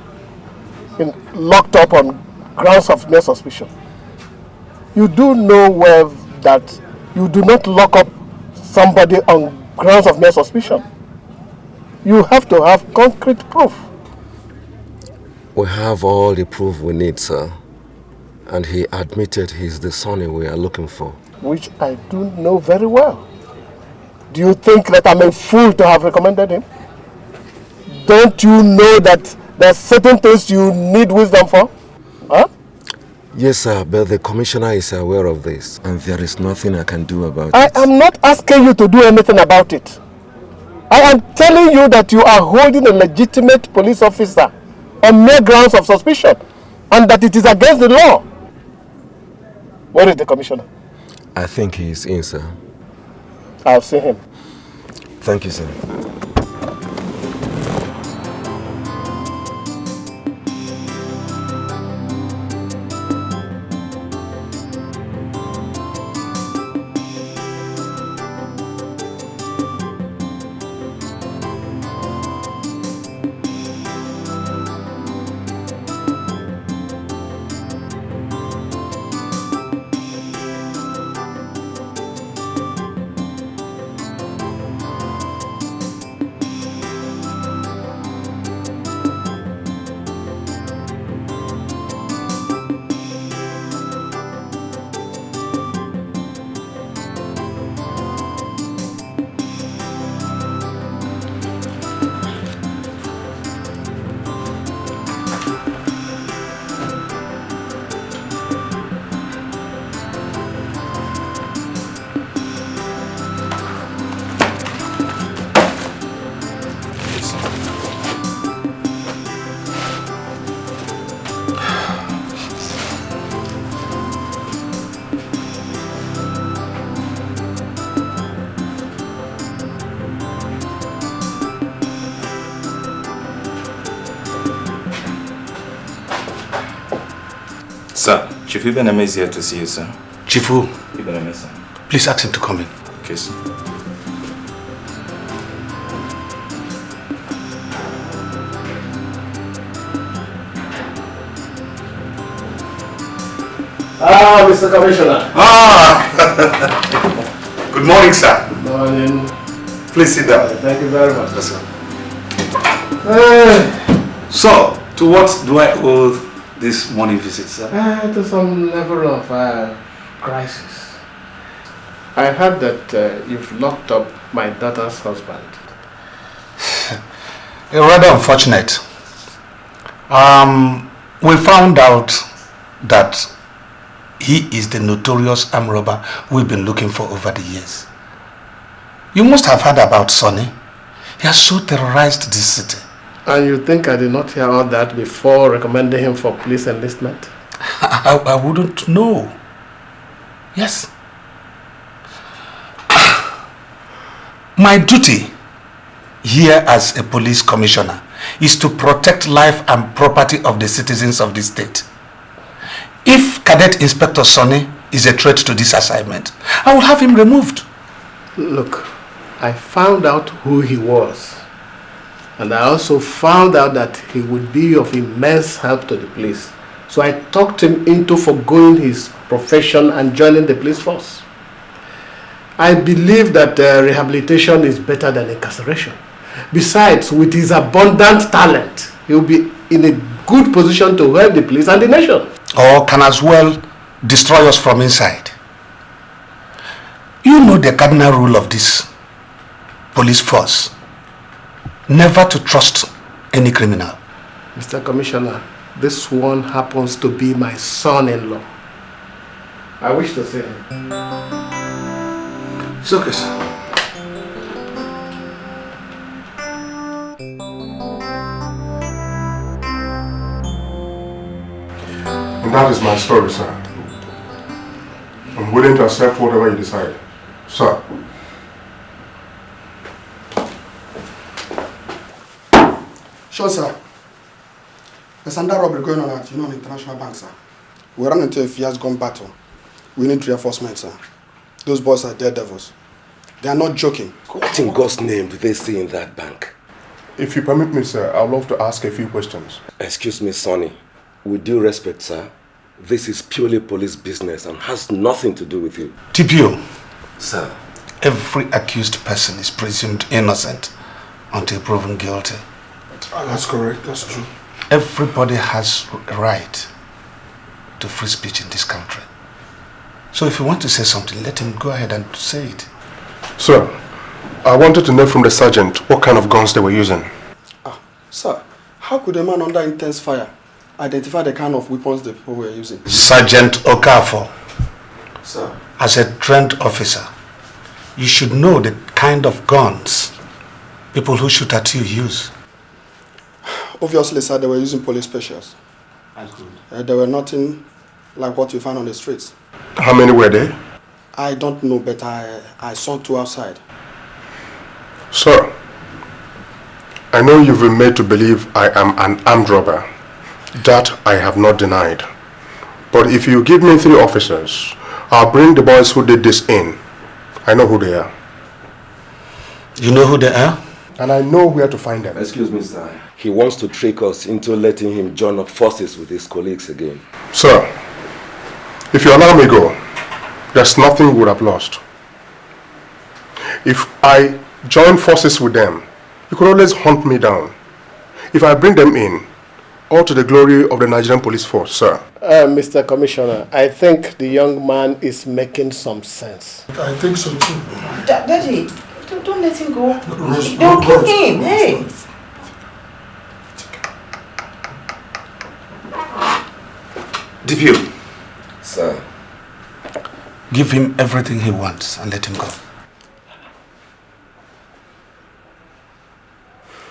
locked up on grounds of mere suspicion? You do know well that you do not lock up somebody on grounds of mere suspicion. You have to have concrete proof. We have all the proof we need, sir. And he admitted he's the son we are looking for. Which I do know very well. Do you think that I'm a fool to have recommended him? Don't you know that there's certain things you need wisdom for? Huh? Yes, sir, but the commissioner is aware of this, and there is nothing I can do about it. I am not asking you to do anything about it. I am telling you that you are holding a legitimate police officer on mere grounds of suspicion, and that it is against the law. Where is the commissioner? I think he is in, sir. I'll see him. Thank you, sir. Sir, Chief Ibeneme is here to see you, sir. Chief who? Ibeneme, sir. Please ask him to come in. Okay, sir. Ah, Mr. Commissioner. Ah! Good morning, sir. Good morning. Please sit down. Thank you very much. Yes, sir. So, to what do I owe this morning visit, sir? To some level of crisis. I heard that you've locked up my daughter's husband. Rather unfortunate. We found out that he is the notorious armed robber we've been looking for over the years. You must have heard about Sonny. He has so terrorized this city. And you think I did not hear all that before recommending him for police enlistment? I wouldn't know. Yes. My duty here as a police commissioner is to protect life and property of the citizens of this state. If Cadet Inspector Sonny is a threat to this assignment, I will have him removed. Look, I found out who he was. And I also found out that he would be of immense help to the police. So I talked him into forgoing his profession and joining the police force. I believe that rehabilitation is better than incarceration. Besides, with his abundant talent, he will be in a good position to help the police and the nation. Or can as well destroy us from inside. You know the cardinal rule of this police force. Never to trust any criminal. Mr. Commissioner, this one happens to be my son-in-law. I wish to see him. It's okay, sir. And that is my story, sir. I'm willing to accept whatever you decide. Sir. Sure, sir. There's another robbery going on at Union International Bank, sir. We ran into a fiasco battle. We need reinforcements, sir. Those boys are daredevils. They are not joking. What in God's name do they see in that bank? If you permit me, sir, I'd love to ask a few questions. Excuse me, Sonny. With due respect, sir, this is purely police business and has nothing to do with you. TPO. Sir. Every accused person is presumed innocent until proven guilty. That's correct, that's true. Everybody has a right to free speech in this country. So if you want to say something, let him go ahead and say it. Sir, I wanted to know from the sergeant what kind of guns they were using. Sir, how could a man under intense fire identify the kind of weapons the people were using? Sergeant Okafor, Sir. as a trained officer, you should know the kind of guns people who shoot at you use. Obviously, sir, they were using police specials. They were nothing like what you find on the streets. How many were there? I don't know, but I saw 2 outside. Sir, I know you've been made to believe I am an armed robber. That I have not denied. But if you give me 3 officers, I'll bring the boys who did this in. I know who they are. You know who they are? And I know where to find them. Excuse me, sir. He wants to trick us into letting him join up forces with his colleagues again. Sir, if you allow me go, there's nothing we would have lost. If I join forces with them, you could always hunt me down. If I bring them in, all to the glory of the Nigerian police force, sir. Mr. Commissioner, I think the young man is making some sense. I think so too. Daddy, don't let him go. They'll kill him. Hey. DPO. Sir. Give him everything he wants and let him go.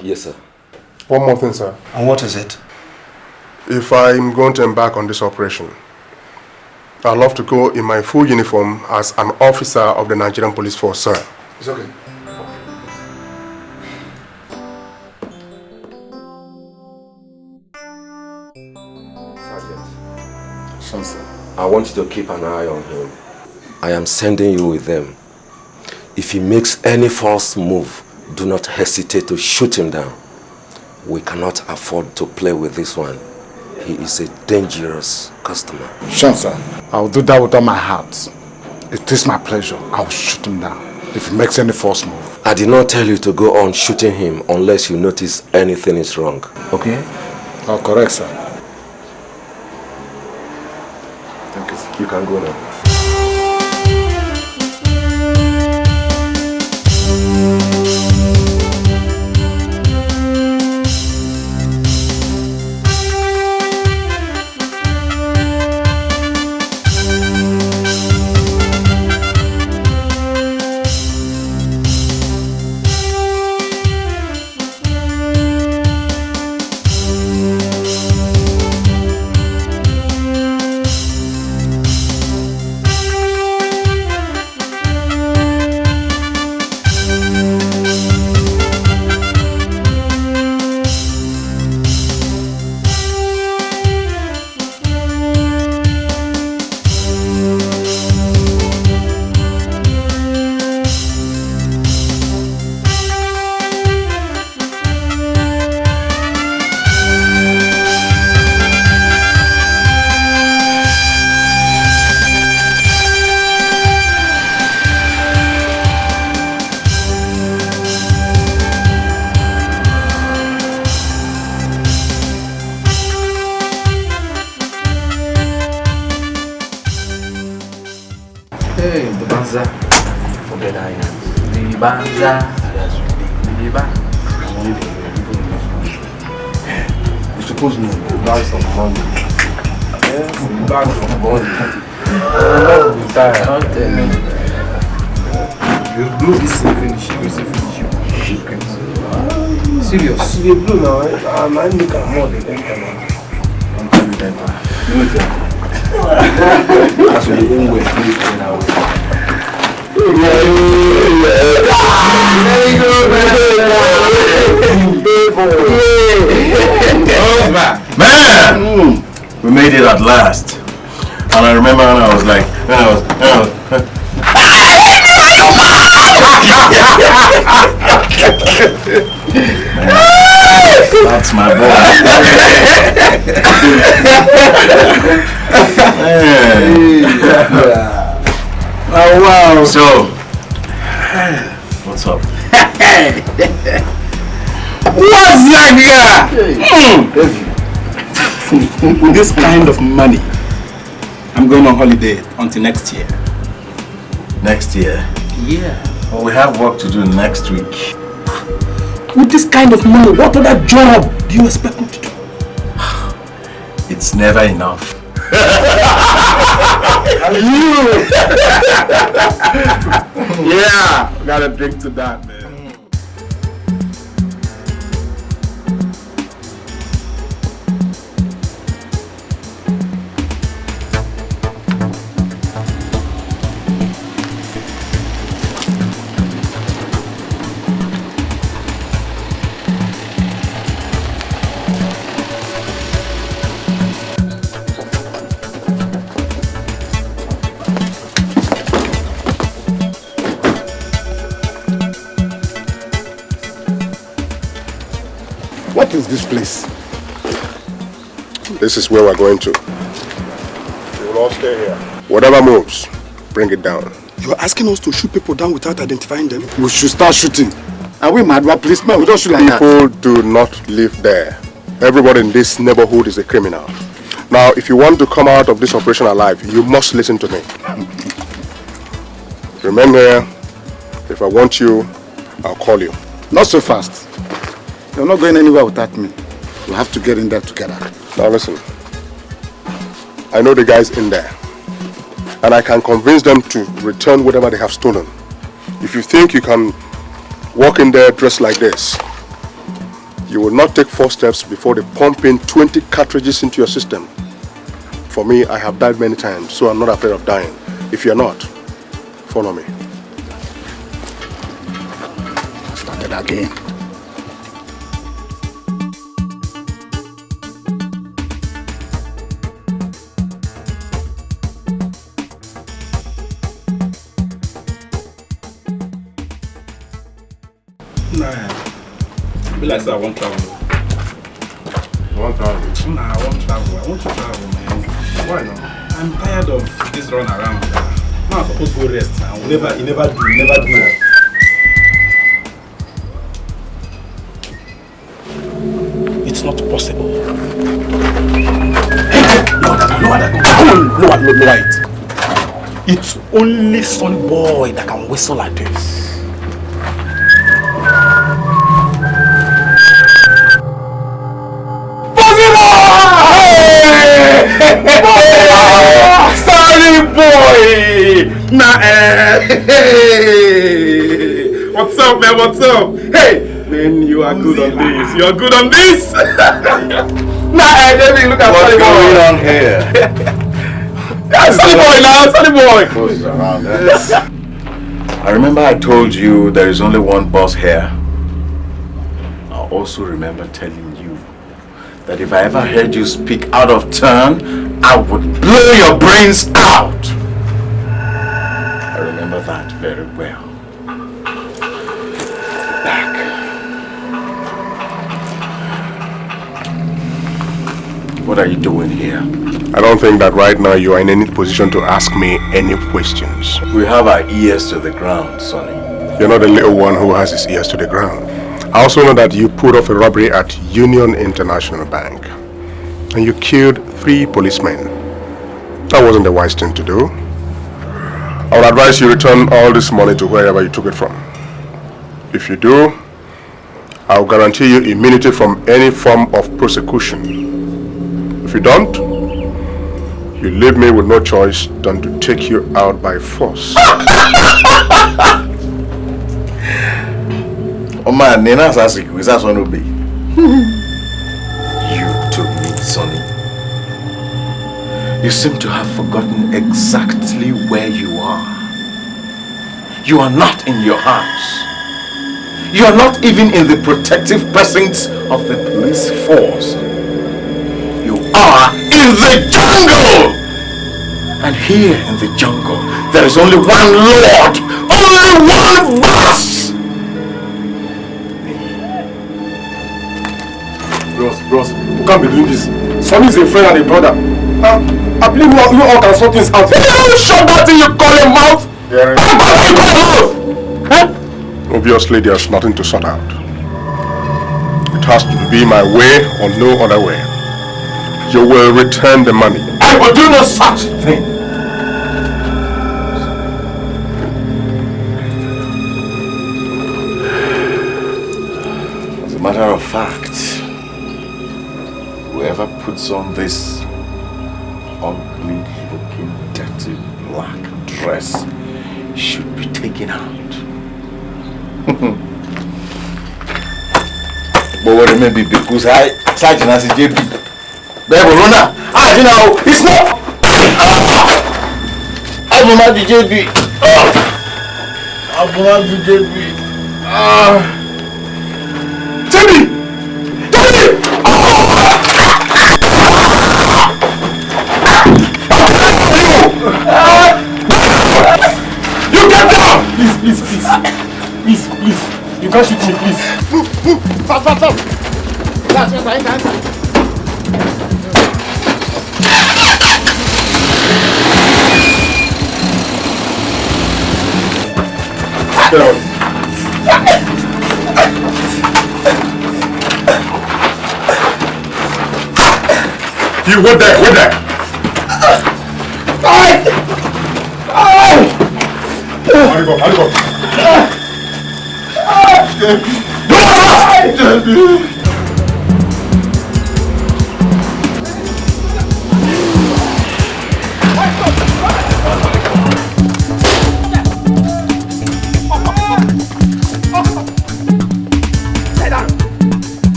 Yes, sir. One more thing, sir. And what is it? If I'm going to embark on this operation, I'd love to go in my full uniform as an officer of the Nigerian police force, sir. It's okay. Sergeant. I want you to keep an eye on him. I am sending you with them. If he makes any false move, do not hesitate to shoot him down. We cannot afford to play with this one. He is a dangerous customer. Sure, sir. I'll do that with all my heart. It is my pleasure. I'll shoot him down if he makes any false move. I did not tell you to go on shooting him unless you notice anything is wrong. Okay? Oh, correct, sir. Thank you. You can go now. Man! We made it at last. And I remember when I was like, Oh, wow. So, what's up? What's that guy? With this kind of money, I'm going on holiday until next year. Next year? Yeah. Well, we have work to do next week. With this kind of money, what other job do you expect me to do? It's never enough. Yeah, gotta drink to that, man. What is this place? This is where we're going to. We will all stay here. Whatever moves, bring it down. You're asking us to shoot people down without identifying them? We should start shooting. Are we mad? We're policemen. We don't shoot like that. People do not live there. Everybody in this neighborhood is a criminal. Now, if you want to come out of this operation alive, you must listen to me. Remain here. If I want you, I'll call you. Not so fast. You're not going anywhere without me. We'll have to get in there together. Now listen. I know the guys in there. And I can convince them to return whatever they have stolen. If you think you can walk in there dressed like this, you will not take 4 steps before they pump in 20 cartridges into your system. For me, I have died many times, so I'm not afraid of dying. If you're not, follow me. Started again. Be like, I won't travel. You want travel? Nah, I won't travel. I want to travel, man. Why not? I'm tired of this run around. Now I'm supposed to go rest now. You never do. It's not possible. Hey, lower that. Come on, lower it. It's only Sonny Boy that can whistle like this. Sonny Boy! Nah, hey! What's up, man? What's up? Hey! Man, you are good on this. You are good on this! Nah, David, look at Sonny Boy. What's going on here? Yeah, Sonny Boy now, Sonny Boy! What's around this? I remember I told you there is only one boss here. I also remember telling you that if I ever heard you speak out of turn, I would blow your brains out. I remember that very well. Back. What are you doing here? I don't think that right now you are in any position to ask me any questions. We have our ears to the ground, Sonny. You're not the little one who has his ears to the ground. I also know that you pulled off a robbery at Union International Bank. And you killed 3 policemen. That wasn't the wise thing to do. I would advise you return all this money to wherever you took it from. If you do, I'll guarantee you immunity from any form of prosecution. If you don't, you leave me with no choice than to take you out by force. Oh man, Nina's asking you, is that Sonny be? You took me, Sonny. You seem to have forgotten exactly where you are. You are not in your house. You are not even in the protective precincts of the police force. You are in the jungle! And here in the jungle, there is only one Lord, only one boss! Bros, you can't be doing this. Sonny is a friend and a brother. I believe you all can sort things out. Shut that thing you call your mouth! Obviously, there's nothing to sort out. It has to be my way or no other way. You will return the money. I will do no such thing. As a matter of fact, whoever puts on this ugly looking dirty black dress should be taken out. But what it may be because I Sergeant as JP. Baby Rona, you know, it's not I'm not the JP. I'm not the JP. Timmy! You get down! Please. You can't shoot me, please. Move. Fast. That's what I can. Get out. You wait there. How do you go?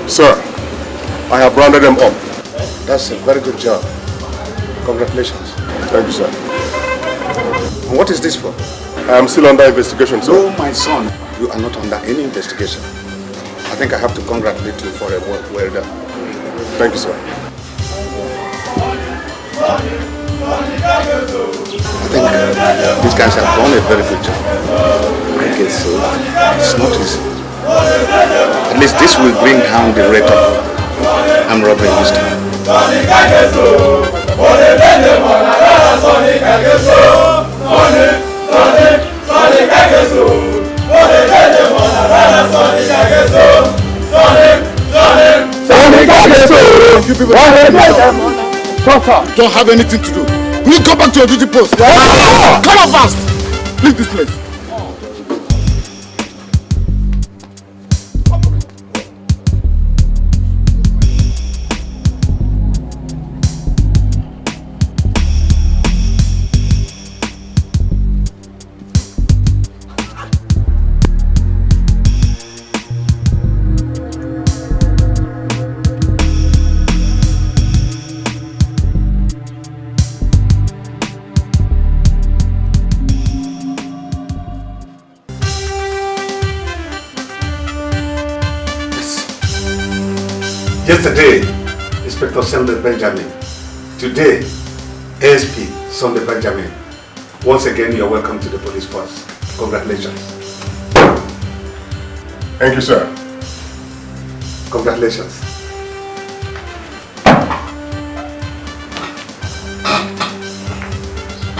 Sir, I have rounded them up. That's a very good job. Congratulations. Thank you, sir. And what is this for? I am still under investigation, sir. No, my son, you are not under any investigation. I think I have to congratulate you for a work well done. Thank you, sir. I think these guys have done a very good job. I guess so. It's not easy. At least this will bring down the rate of armed robbery in this town. You people don't have anything to do. Will you go back to your duty post? Come on fast! Leave this place. Yesterday, Inspector Sunday Benjamin. Today, ASP Sunday Benjamin. Once again, you're welcome to the police force. Congratulations. Thank you, sir. Congratulations.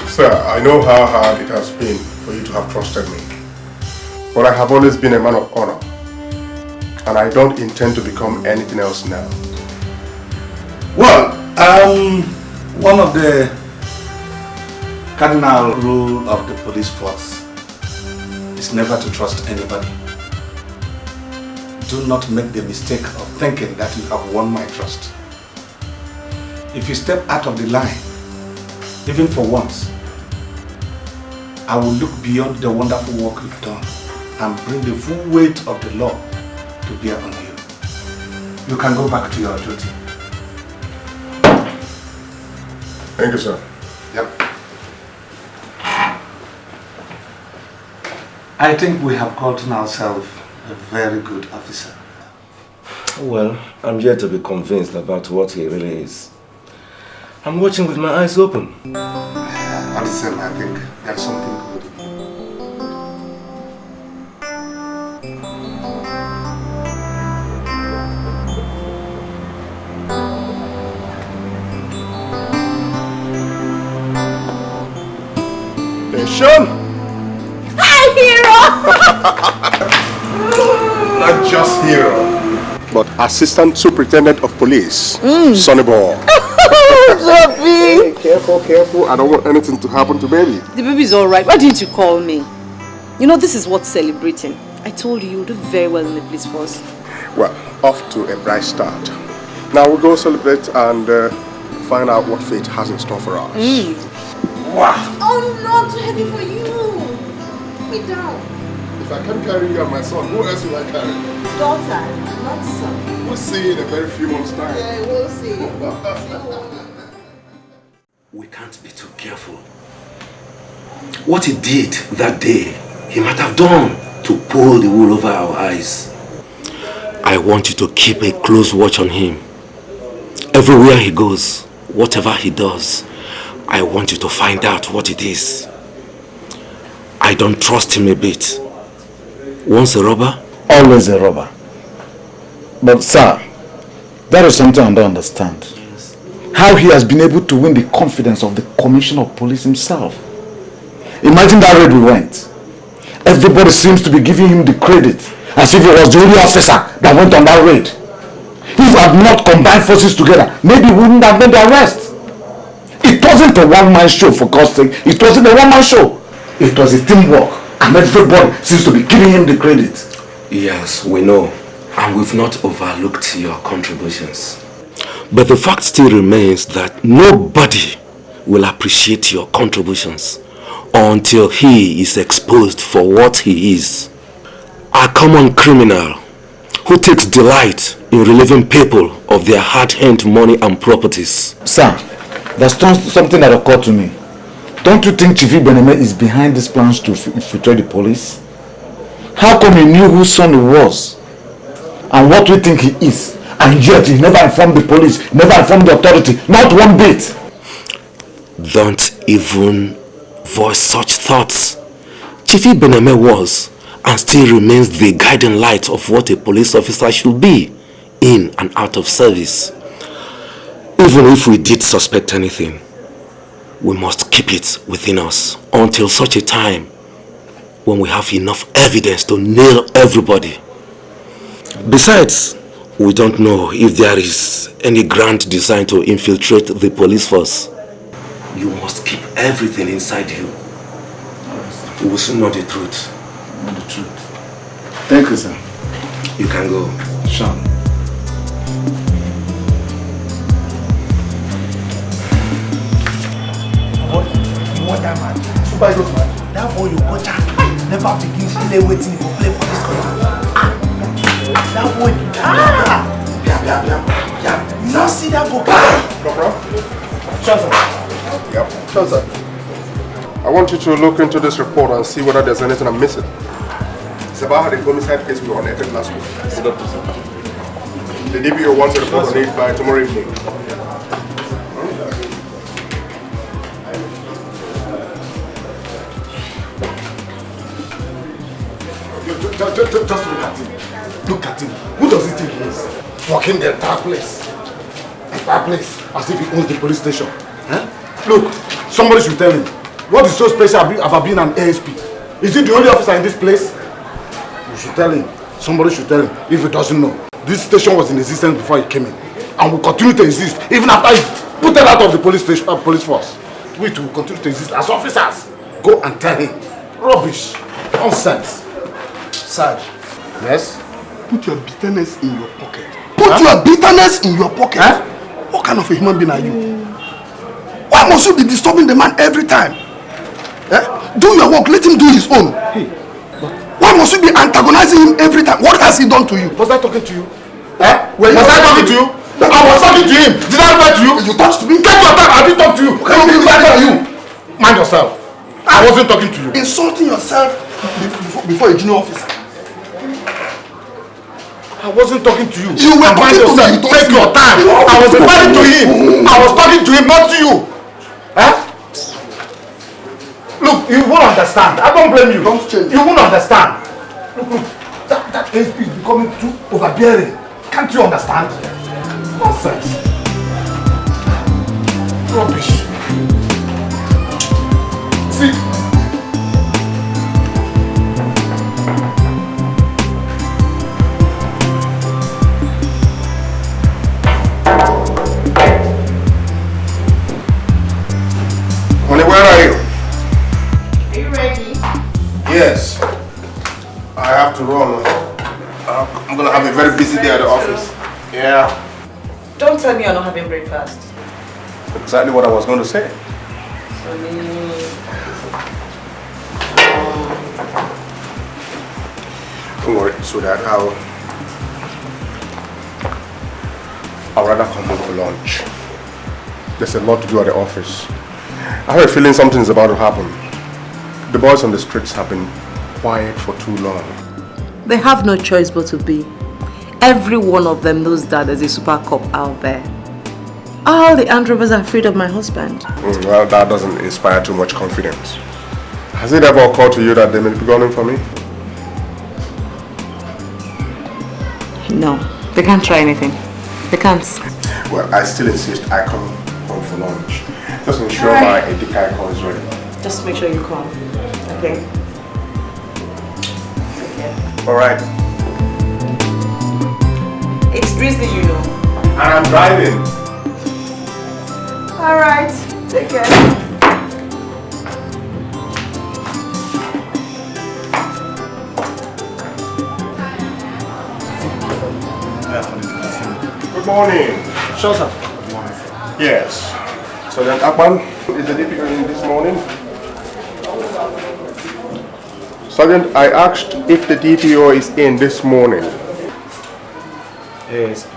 Sir, I know how hard it has been for you to have trusted me. But I have always been a man of honor. And I don't intend to become anything else now. Well, one of the cardinal rule of the police force is never to trust anybody. Do not make the mistake of thinking that you have won my trust. If you step out of the line, even for once, I will look beyond the wonderful work you've done and bring the full weight of the law to bear on you. You can go back to your duty. Thank you, sir. Yep. I think we have gotten ourselves a very good officer. Well, I'm yet to be convinced about what he really is. I'm watching with my eyes open. At the same, I think there's something good. Hi, hero! Not just hero, but Assistant Superintendent of Police, Sonny Boy. Hey, careful, careful. I don't want anything to happen to baby. The baby's alright. Why didn't you call me? You know, this is worth celebrating. I told you, you'll do very well in the police force. Well, off to a bright start. Now we'll go celebrate and find out what fate has in store for us. Wow. Oh no, too heavy for you. Put me down. If I can't carry you and my son, who else will I carry? Daughter, not son. We'll see in a very few months' time. Yeah, we'll see. We can't be too careful. What he did that day, he might have done to pull the wool over our eyes. I want you to keep a close watch on him. Everywhere he goes, whatever he does, I want you to find out what it is. I don't trust him a bit. Once a robber? Always a robber. But sir, that is something I don't understand. Yes. How he has been able to win the confidence of the Commissioner of Police himself. Imagine that raid we went. Everybody seems to be giving him the credit as if he was the only officer that went on that raid. If we had not combined forces together, maybe we wouldn't have made the arrest. It wasn't a one-man show, for God's sake. It wasn't a one-man show. It was a teamwork, and everybody seems to be giving him the credit. Yes, we know, and we've not overlooked your contributions. But the fact still remains that nobody will appreciate your contributions until he is exposed for what he is. A common criminal who takes delight in relieving people of their hard-earned money and properties. Sir, there's something that occurred to me. Don't you think Chief Beneme is behind these plans to infiltrate the police? How come he knew whose son he was? And what we think he is? And yet he never informed the police, never informed the authority, not one bit. Don't even voice such thoughts. Chief Beneme was and still remains the guiding light of what a police officer should be in and out of service. Even if we did suspect anything, we must keep it within us until such a time when we have enough evidence to nail everybody. Besides, we don't know if there is any grand design to infiltrate the police force. You must keep everything inside you. We will soon know the truth. The truth. Thank you, sir. You can go. Sure. What that man? That boy you got never begins to play waiting for play for this corner. That boy, you don't see that boy. Yep. Sure, sir. I want you to look into this report and see whether there's anything I'm missing. It's about the homicide case we were on last week. The DPO wants a report on it by tomorrow evening. Just look at him. Look at him. Who does he think he is? Walking the entire place. Entire place. As if he owns the police station. Eh? Look, somebody should tell him. What is so special about being an ASP? Is he the only officer in this place? You should tell him. Somebody should tell him if he doesn't know. This station was in existence before he came in. And will continue to exist even after he put it out of the police station, police force. We will continue to exist as officers. Go and tell him. Rubbish. Nonsense. Sarge. Yes? Put your bitterness in your pocket. Put your bitterness in your pocket. Huh? What kind of a human being are you? Why must you be disturbing the man every time? Eh? Do your work, let him do his own. Hey, why must you be antagonizing him every time? What has he done to you? Was I talking to you? Eh? Was I talking to you? I was talking to him. Did I reply to you? You touched me? Get your time. I didn't talk to you. Can you be you? Mind yourself. I wasn't talking to you. Insulting yourself before a junior officer. I wasn't talking to you. You were talking to me. Take your time. I was replying to him. I was talking to him, not to you. Huh? Look, you won't understand. I don't blame you. Don't change. You won't understand. Look. That SP is becoming too overbearing. Can't you understand? Nonsense. Rubbish. See? Honey, where are you? Are you ready? Yes. I have to run. I'm gonna have a very busy day at the office. Yeah. Don't tell me you're not having breakfast. Exactly what I was going to say. Don't worry, sweetheart. I'll rather come home for lunch. There's a lot to do at the office. I have a feeling something's about to happen. The boys on the streets have been quiet for too long. They have no choice but to be. Every one of them knows that there's a super cop out there. All the armed robbers are afraid of my husband. Well, that doesn't inspire too much confidence. Has it ever occurred to you that they may be gunning for me? No, they can't try anything. They can't. Well, I still insist I come home for lunch. Just ensure my Edika call is ready. Just make sure you call. Okay? Alright. It's Drizzly, you know. And I'm driving. Alright. Take care. Good morning. Sure, sir. Yes. Sergeant Akpan is the DPO in this morning. Sergeant, I asked if the DPO is in this morning. ASP.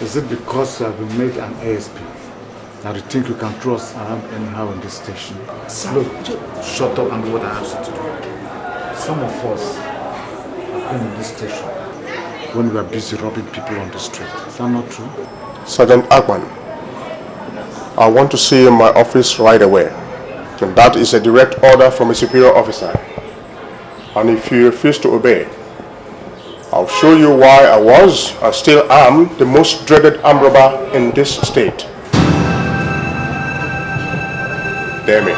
Is it because you have been made an ASP that you think you can throw us around anyhow in this station? Sir, look, shut up and do what I asked you to do. Some of us have been in this station when we are busy robbing people on the street. Is that not true? Sergeant Akpan, I want to see you in my office right away. And that is a direct order from a superior officer. And if you refuse to obey, I'll show you why I was, and still am, the most dreaded armed robber in this state. Damn it.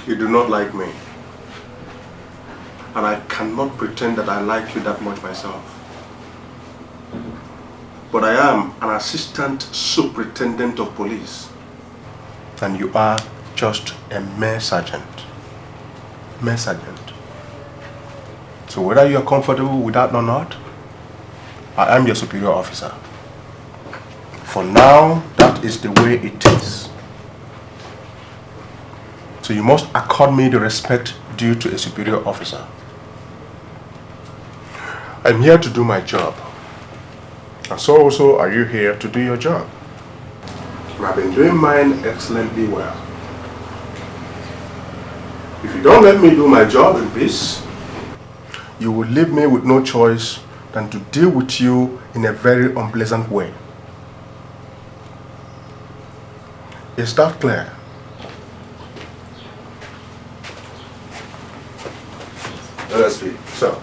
You do not like me. And I cannot pretend that I like you that much myself. But I am an assistant superintendent of police. And you are just a mere sergeant. Mere sergeant. So whether you are comfortable with that or not, I am your superior officer. For now, that is the way it is. So So you must accord me the respect due to a superior officer. I'm here to do my job. And so also are you here to do your job. I've been doing mine excellently well. If you don't let me do my job in peace, you will leave me with no choice than to deal with you in a very unpleasant way. Is that clear? LSP. Sir.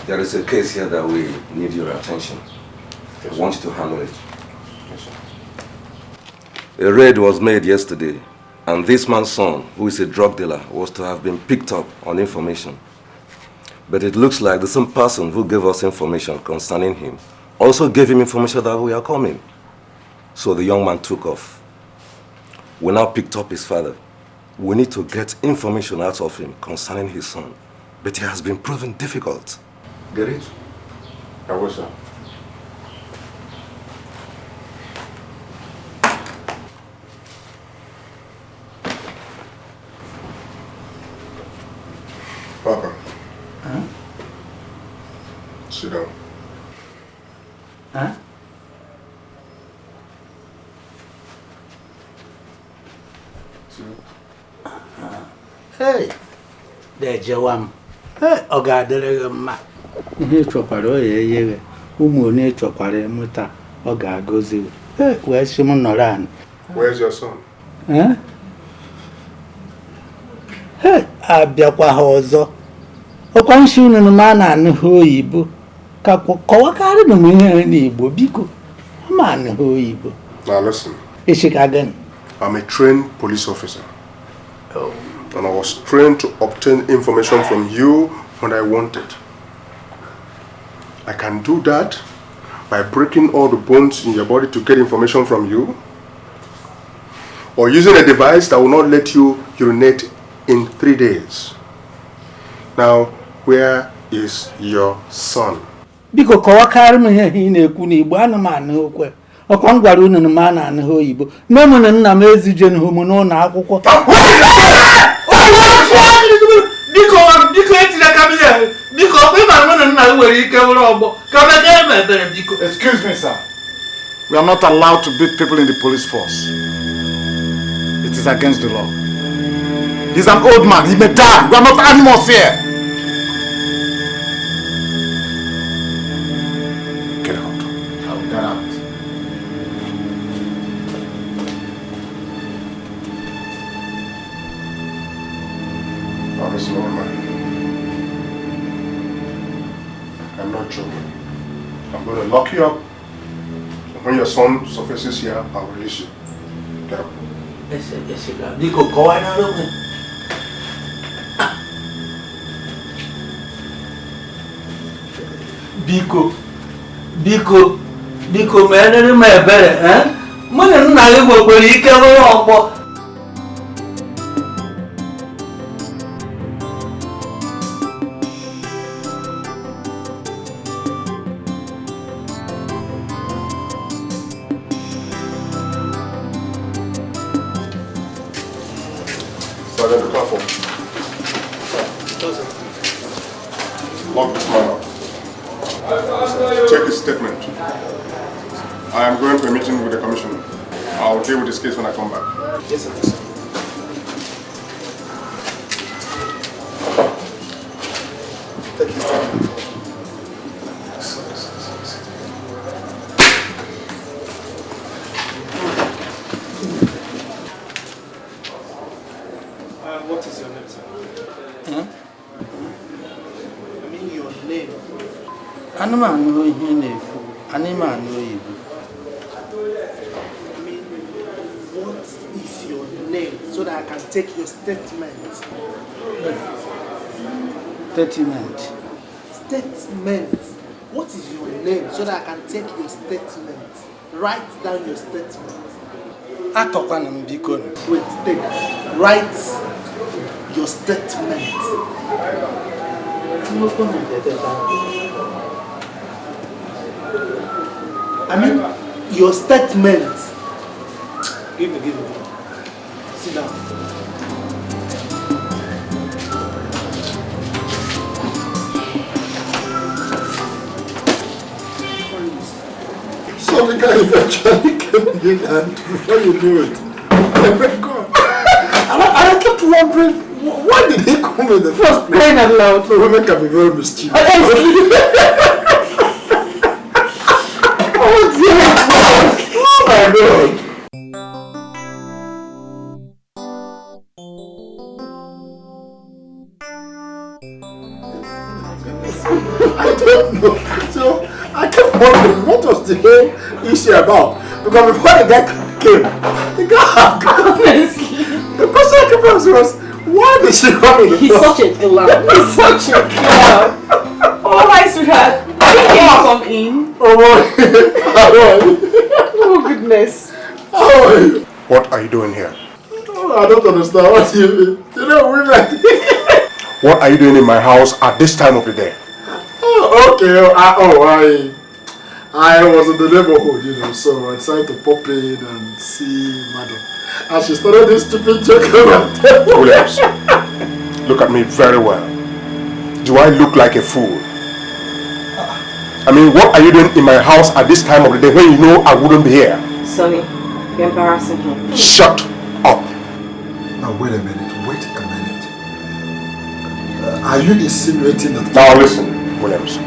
There is a case here that we need your attention. Yes, I want you to handle it. Yes, sir. A raid was made yesterday, and this man's son, who is a drug dealer, was to have been picked up on information. But it looks like the same person who gave us information concerning him also gave him information that we are coming. So the young man took off. We now picked up his father. We need to get information out of him concerning his son. But it has been proven difficult. Get it? I will, sir. Papa. Huh? Sit down. Huh? Hey, Dejawam. Hey, Ogadere ma. Ihe chọkwara oye yere. Ụmụ onye chọkwara mụta ọ ga-agọzi. Hey, wee sị m nọrọ anị. Where's your son? Huh? Hey, abịakwa ha ọzọ. Ọkwa nshi unu ma na-anụ ha oyibo. Ka kọwakarị m ihe n'Igbo biko. Ma anụ ha oyibo. Now listen. Ishikagan. I'm a trained police officer. Oh. And I was trained to obtain information from you when I wanted. I can do that by breaking all the bones in your body to get information from you, or using a device that will not let you urinate in 3 days. Now, where is your son? Biko kọwakarị m ihe ị na-ekwu n'Igbo ana m anụ okwe. Ọkwa m gwara unu na m na-anụ ha oyibo. Nne m na nna m ezijenu ha m n'ụlọ akwụkwọ. Biko etila kabinye. Biko ọkwa ịma m na nna m nwere ike were ọgbọ. Ka meke emebere biko. Excuse me, sir. We are not allowed to beat people in the police force. It is against the law. He's an old man. He may die. We are not animals here. Get out. I will get out. Listen, old man. I'm not joking. I'm going to lock you up. So when your son surfaces here, I'll release you. Get up. Biko kọwa na room. Biko mere m ebere, Mụ na nna gị nwekwara ike were ọgbọ. Sergeant, the platform. Lock this man up. Take his statement. I am going for a meeting with the commissioner. I'll deal with this case when I come back. Yes, sir. Take his statement. What is your name, sir? Huh? I mean your name. Anụmanụ ihe na-efu, anụmanụ oyibo. I mean, what is your name so that I can take your statement? Statement. Statement. What is your name so that I can take your statement? Write down your statement. Atọkwana m biko. Wait, take. Write your statement. I mean, your statement. Give me. Sit down. So the guy eventually came in and before you knew it, I went gone. And I kept wondering, why did he come in the first place? Crying out loud. The women can be very mischievous. Oh dear. Oh my God. I don't know. So I kept wondering what was the whole issue about. Because before the guy came, the person I kept asking was, why did she come in? He's such a clown. He's such a clown. Oh my sweetheart. Did you come in? Oh boy. Oh goodness. How are you? What are you doing here? Oh, I don't understand what you mean. You know, women. What are you doing in my house at this time of the day? Oh, okay. I was in the neighborhood, you know, so I decided to pop in and see Madam. And she started this stupid joke about Williams, look at me very well. Do I look like a fool? I mean, what are you doing in my house at this time of the day when you know I wouldn't be here? Sonny, you're embarrassing him. Shut up. Now, wait a minute. Are you insinuating that... Now listen, Williams.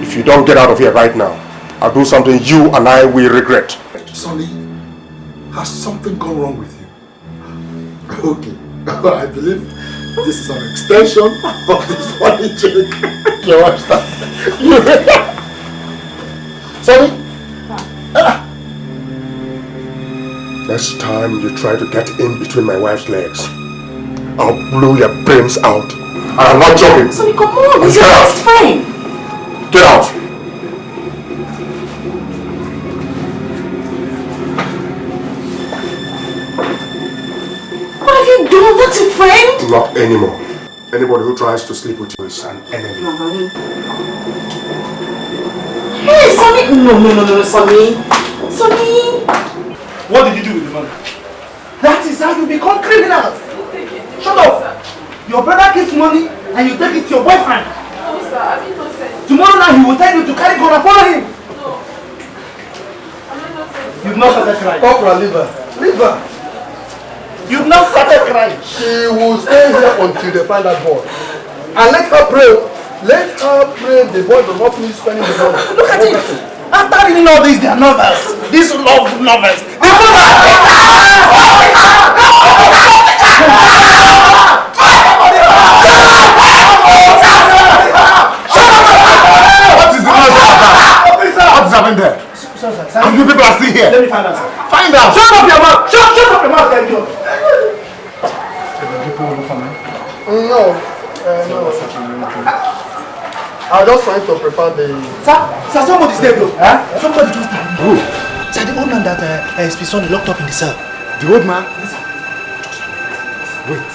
If you don't get out of here right now, I'll do something you and I will regret. Sonny, has something gone wrong with you? Okay. I believe this is an extension of this funny joke. You understand? Sonny? Next time you try to get in between my wife's legs, I'll blow your brains out. And I'm not joking. Sonny, come on. He's your best friend. Get out. What have you done? That's a friend? Not anymore. Anybody who tries to sleep with you is an enemy. No, honey. Hey, Sonny. No, Sonny. Sonny. What did you do with the money? That is how you become criminals. Shut up. Your brother keeps money and you take it to your boyfriend. No, sir. I mean, no sense. Tomorrow night he will tell you to carry gun and follow him. No. I mean, no sense. You've not started crying. Opera, leave her. Leave her. You've not started crying. She will stay here until they find that boy. And let her pray. Let her pray the boy does not finish spending the money. Look at it. After reading all these, they are novels. These love novels. What is the noise about? What is happening there? And you people are still here. Let me find out. Find out. Shut up your mouth. Shut up your mouth, guys. No. I was just trying to prepare the... Sir, somebody's there though. Huh? Somebody just died. Who? Sir, the old man that is his son locked up in the cell. The old man? Yes, sir. Wait.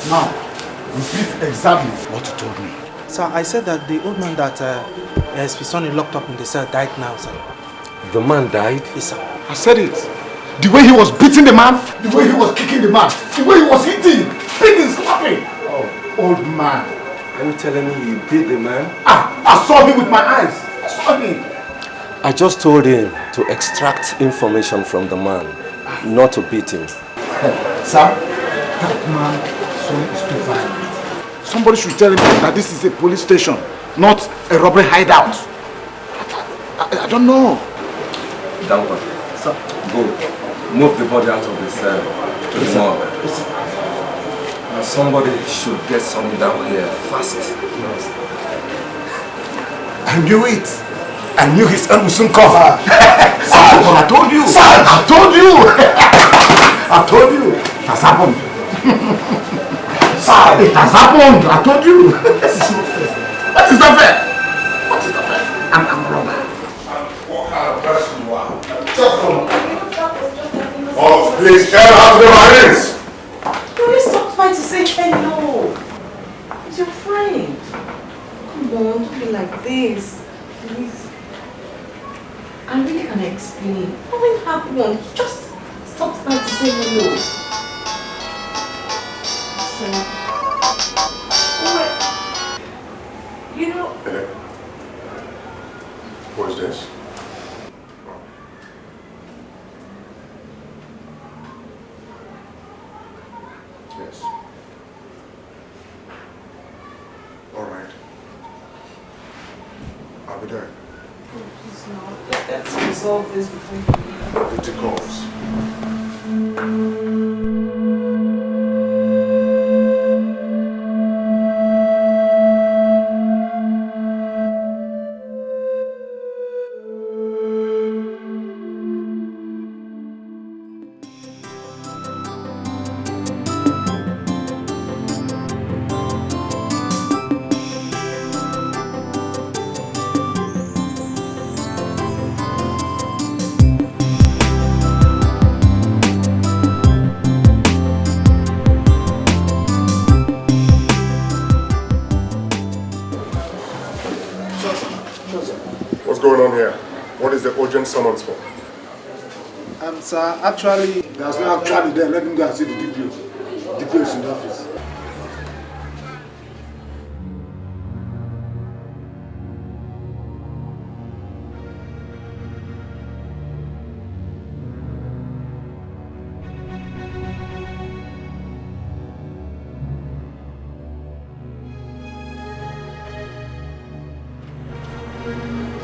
Now, repeat exactly what you told me. Sir, I said that the old man that his son is locked up in the cell died now, sir. The man died? Yes, sir. I said it. The way he was beating the man, the way he was kicking the man, the way he was hitting, beating, slapping. Oh, old man. Are you telling me you beat the man? I saw him with my eyes. I saw him. I just told him to extract information from the man, not to beat him. Sir, that man is too violent. Somebody should tell him that this is a police station, not a robbery hideout. I don't know. That one. Sir. Go. Move the body out of the cell to the morgue. Now somebody should get some down here fast. I knew it. I knew his end would soon come. I told you. I told you. I told you. It has happened. It has happened. I told you. This is not fair. What is not fair? What is not fair? I'm a robber. What kind of person you are? Just come. Oh, please tell her to the Marines. Please stop trying to say hello. It's your friend. Come on, don't be like this. Please. I really can explain. Nothing happened. Just stop trying to say hello. You know... What is this? Yes. All right. I'll be there. Please, no. Let's resolve this before you leave. Duty calls. What's going on here? What is the urgent summons for? Sir, actually... There's no actually there. Let him go and see the DPO. DPO is in the office.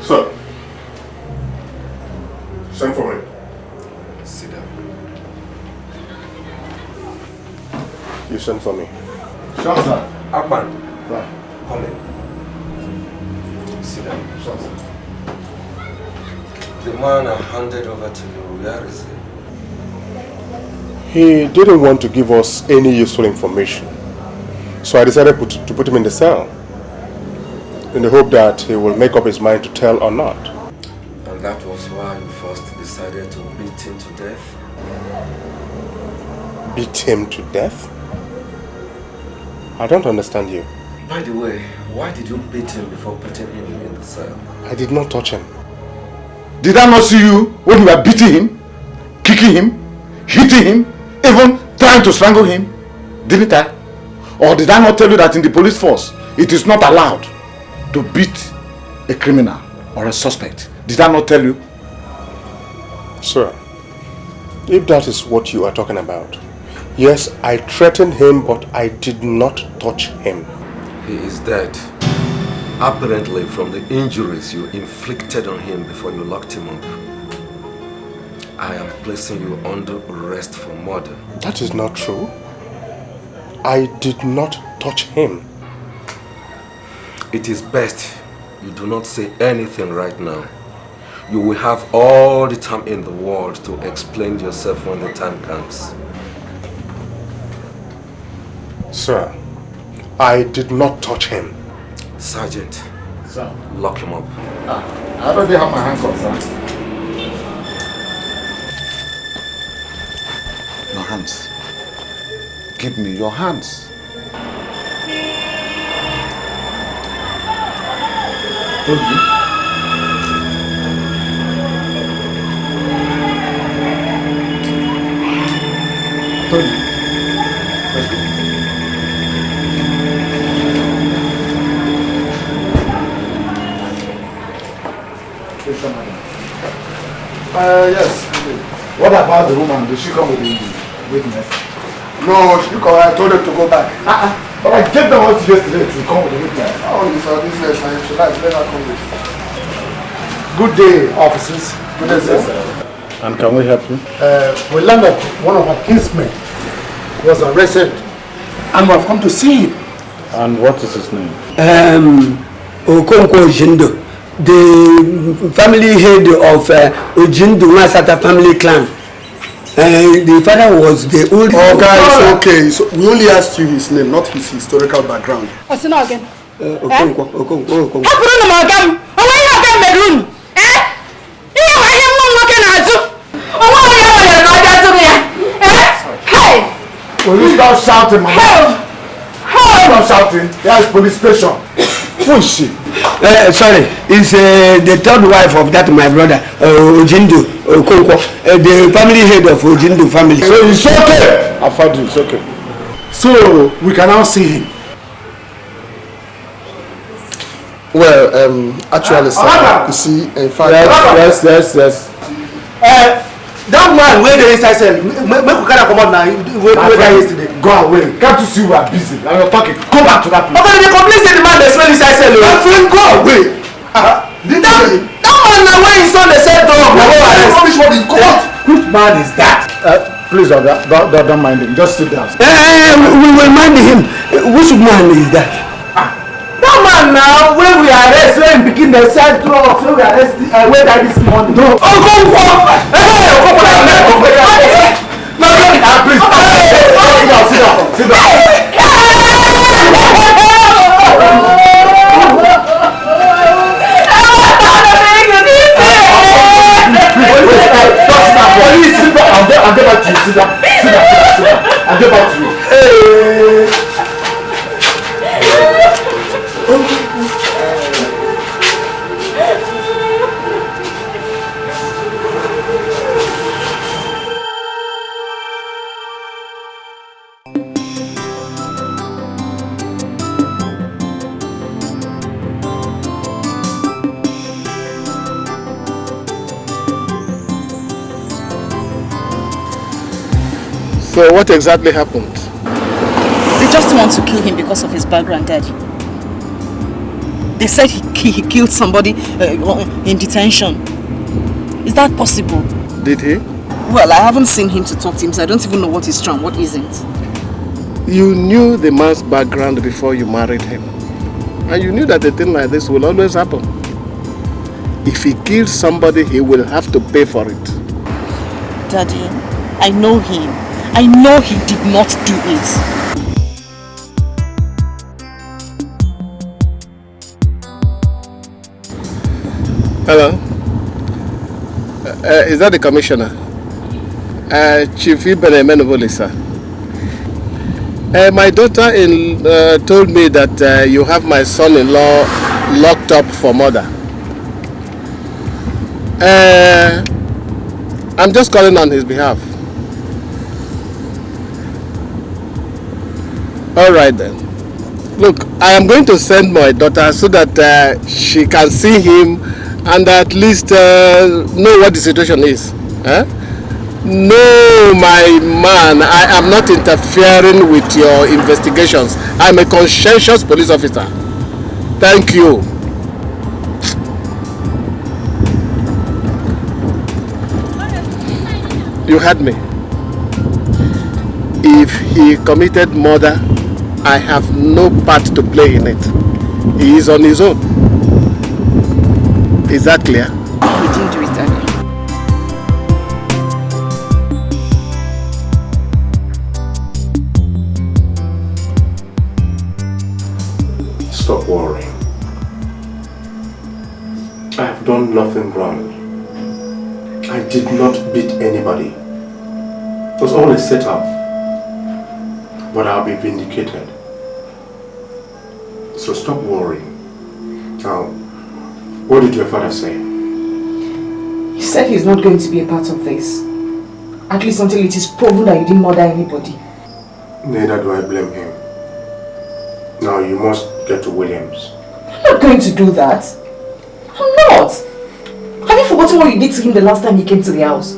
Sir, send for me. Sit down. You sent for me. Sure, sir. Akman, Sir. come in. Sit down. Sure, sir. The man I handed over to you, where is he? He didn't want to give us any useful information. So I decided to put him in the cell, in the hope that he will make up his mind to tell or not. And that was why you first decided to beat him to death? Beat him to death? I don't understand you. By the way, why did you beat him before putting him in the cell? I did not touch him. Did I not see you when you were beating him, kicking him, hitting him, even trying to strangle him? Didn't I? Or did I not tell you that in the police force, it is not allowed to beat a criminal or a suspect? Did I not tell you? Sir, if that is what you are talking about, yes, I threatened him, but I did not touch him. He is dead. Apparently from the injuries you inflicted on him before you locked him up. I am placing you under arrest for murder. That is not true. I did not touch him. It is best you do not say anything right now. You will have all the time in the world to explain yourself when the time comes. Sir, I did not touch him. Sergeant, sir, lock him up. I already have my handcuffs, sir. Your hands. Give me your hands. Told you. Told you. Let's go. Yes. What about the woman? Did she come with the witness? No, I told her to go back. But I gave them what yesterday to come with the witness. Oh, it's our business. I should let her come with. Good day, officers. Good day, sir. And can we help you? We learned that one of our kinsmen was arrested, and we have come to see him. And what is his name? Okonkwo Ojindo, the family head of Ojindo Masata family clan. The father was the old... Oh, guys, okay. So we only asked you his name, not his historical background. What's the name again? Okonkwo. Will you stop shouting, Mama? Stop shouting. There is police station. Who is she? Sorry, it's the third wife of that my brother, Ojindo Okonkwo, the family head of Ojindo family. So it's okay. I've heard you, it's okay. So we can now see him. Well, actually, sir, you see, in fact... Yes. That man where the inside cell, make we carry come out now. Where yesterday? Go away. Can't you see we are busy? Now you're talking. Go back to that place. Okay, they complain say the man they smell inside cell. My friend, go away. That man now where his son they sell dog. Which man is that? Please, don't mind him. Just sit down. We will mind him. Which man is that? That man now, when we arrest, when we begin the sell drugs, when we arrest, where that this morning. No. Oh, go walk! Sit down. Police, sit down. I'll get back to you. Sit down. I'll get back to you. So what exactly happened? They just want to kill him because of his background, Daddy. They said he killed somebody in detention. Is that possible? Did he? Well, I haven't seen him to talk to him, so I don't even know what is strong, what isn't. You knew the man's background before you married him. And you knew that a thing like this will always happen. If he kills somebody, he will have to pay for it. Daddy, I know him. I know he did not do it. Hello? Is that the commissioner? Chief Ibenemenoboli, sir. My daughter told me that you have my son-in-law locked up for murder. I'm just calling on his behalf. Alright then. Look, I am going to send my daughter so that she can see him and at least know what the situation is. No, my man, I am not interfering with your investigations. I'm a conscientious police officer. Thank you. You heard me. If he committed murder, I have no part to play in it. He is on his own. Is that clear? He didn't do it, Daddy. Stop worrying. I have done nothing wrong. I did not beat anybody. It was all a setup. But I'll be vindicated. So stop worrying. Now, what did your father say? He said he's not going to be a part of this. At least until it is proven that he didn't murder anybody. Neither do I blame him. Now you must get to Williams. I'm not going to do that. I'm not. Have you forgotten what you did to him the last time he came to the house?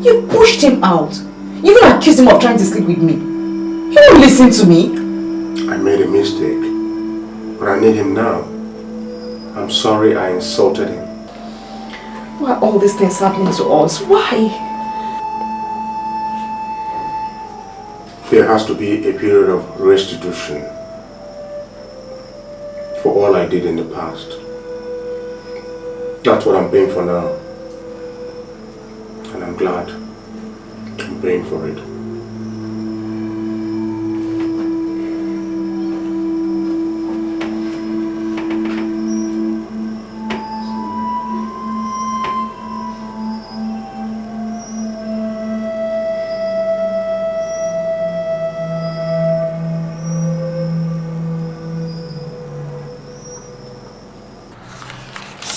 You pushed him out. You even accused him of trying to sleep with me. You won't listen to me. I made a mistake. But I need him now. I'm sorry I insulted him. Why are all these things happening to us? Why? There has to be a period of restitution for all I did in the past. That's what I'm paying for now. And I'm glad I'm paying for it.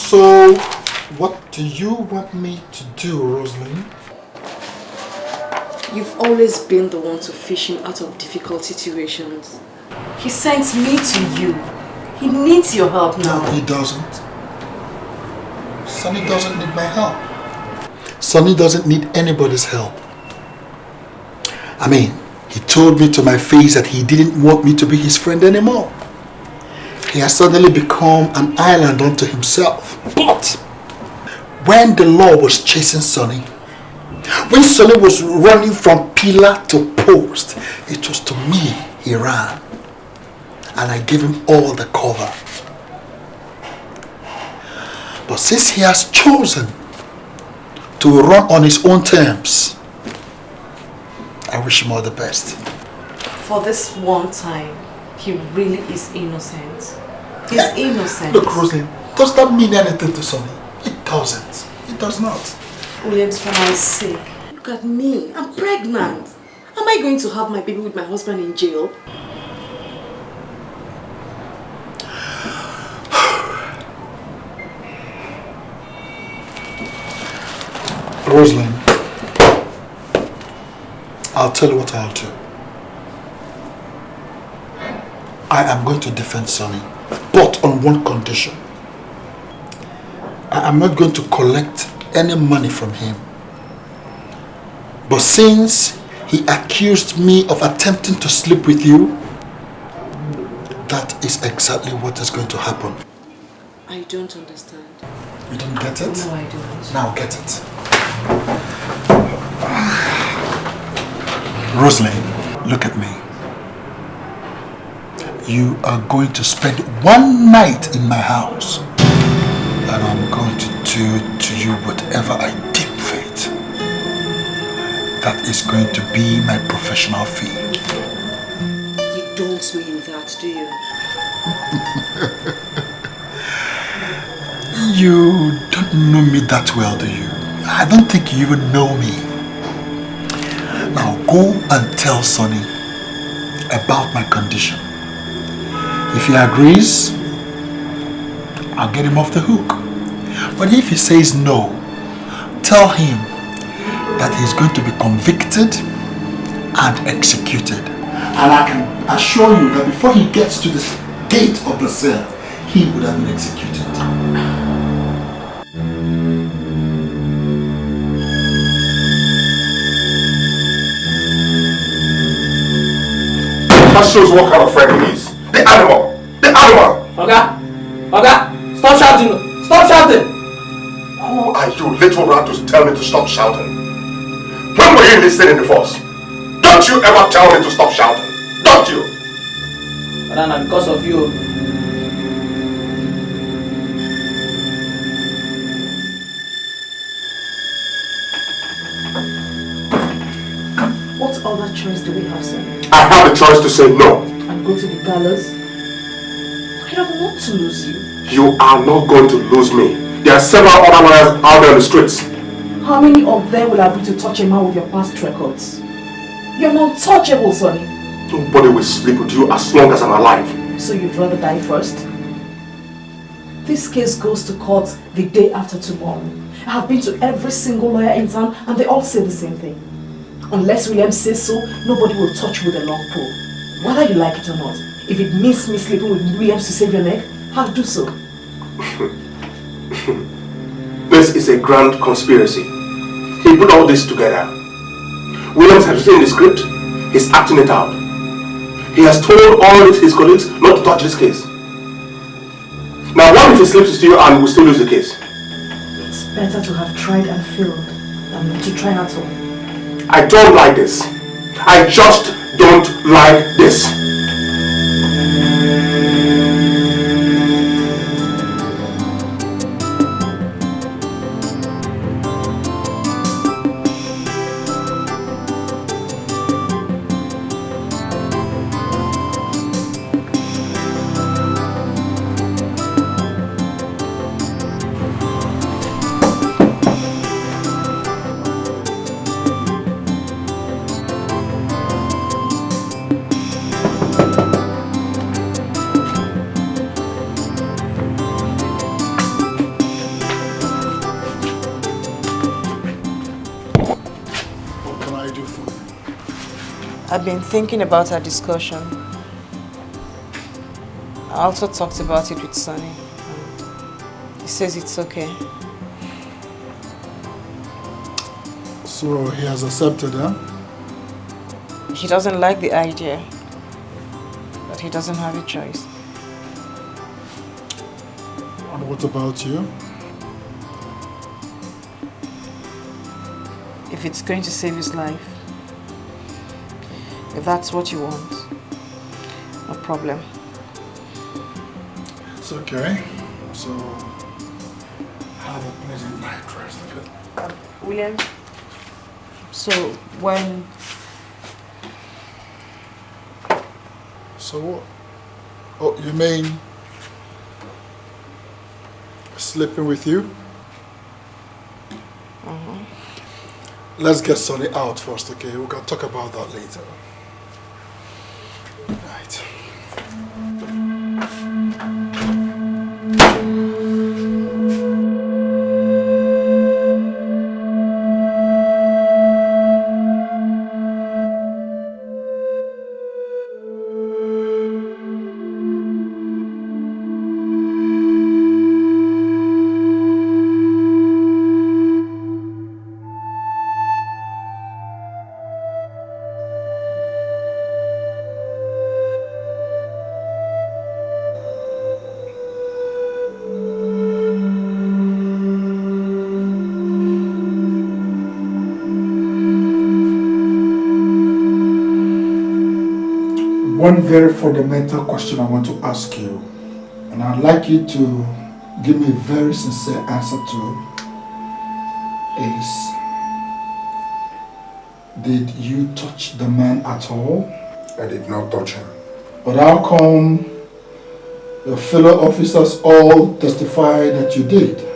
So, what do you want me to do, Rosalind? You've always been the one to fish him out of difficult situations. He sends me to you. He needs your help now. No, he doesn't. Sonny doesn't need my help. Sonny doesn't need anybody's help. I mean, he told me to my face that he didn't want me to be his friend anymore. He has suddenly become an island unto himself. But when the law was chasing Sonny, when Sonny was running from pillar to post, it was to me he ran. And I gave him all the cover. But since he has chosen to run on his own terms, I wish him all the best. For this one time, he really is innocent. He's innocent. Look, Roslyn, does that mean anything to Sonny? It doesn't. It does not. Williams, for my sake, look at me. I'm pregnant. Am I going to have my baby with my husband in jail? Roslyn, I'll tell you what I'll do. I am going to defend Sonny, but on one condition. I am not going to collect any money from him. But since he accused me of attempting to sleep with you, that is exactly what is going to happen. I don't understand. You don't get it? No, I don't. Now get it. Roslyn, look at me. You are going to spend one night in my house, and I'm going to do to you whatever I deem fit. That is going to be my professional fee. You don't mean that, do you? You don't know me that well, do you? I don't think you even know me. Now go and tell Sonny about my condition. If he agrees, I'll get him off the hook. But if he says no, tell him that he's going to be convicted and executed. And I can assure you that before he gets to the gate of the cell, he would have been executed. That shows what kind of friend he is. The animal! The animal! Oga, stop shouting! Stop shouting! Who are you, little rat, to tell me to stop shouting? When were you listening in the force? Don't you ever tell me to stop shouting? Don't you? Banana, because of you. What other choice do we have, sir? I have the choice to say no. And go to the gallows? I don't want to lose you. You are not going to lose me. There are several other lawyers out there on the streets. How many of them will agree to touch a man with your past records? You're untouchable, Sonny. Nobody will sleep with you as long as I'm alive. So you'd rather die first? This case goes to court the day after tomorrow. I have been to every single lawyer in town and they all say the same thing. Unless William says so, nobody will touch you with a long pole. Whether you like it or not. If it means me sleeping with Williams to save your neck, I'll do so. This is a grand conspiracy. He put all this together. Williams has written the script. He's acting it out. He has told all his colleagues not to touch this case. Now what if he slips with you and we still lose the case? It's better to have tried and failed than not to try at all. I don't like this. I just don't like this. I've been thinking about our discussion. I also talked about it with Sonny. He says it's okay. So he has accepted, huh? He doesn't like the idea, but he doesn't have a choice. And what about you? If it's going to save his life, if that's what you want, no problem. It's okay. So, have a pleasant night rest. William, so when... So what? Oh, you mean sleeping with you? Let's get Sonny out first, okay? We can talk about that later. Good night. One very fundamental question I want to ask you, and I'd like you to give me a very sincere answer to, is, did you touch the man at all? I did not touch him. But how come your fellow officers all testify that you did?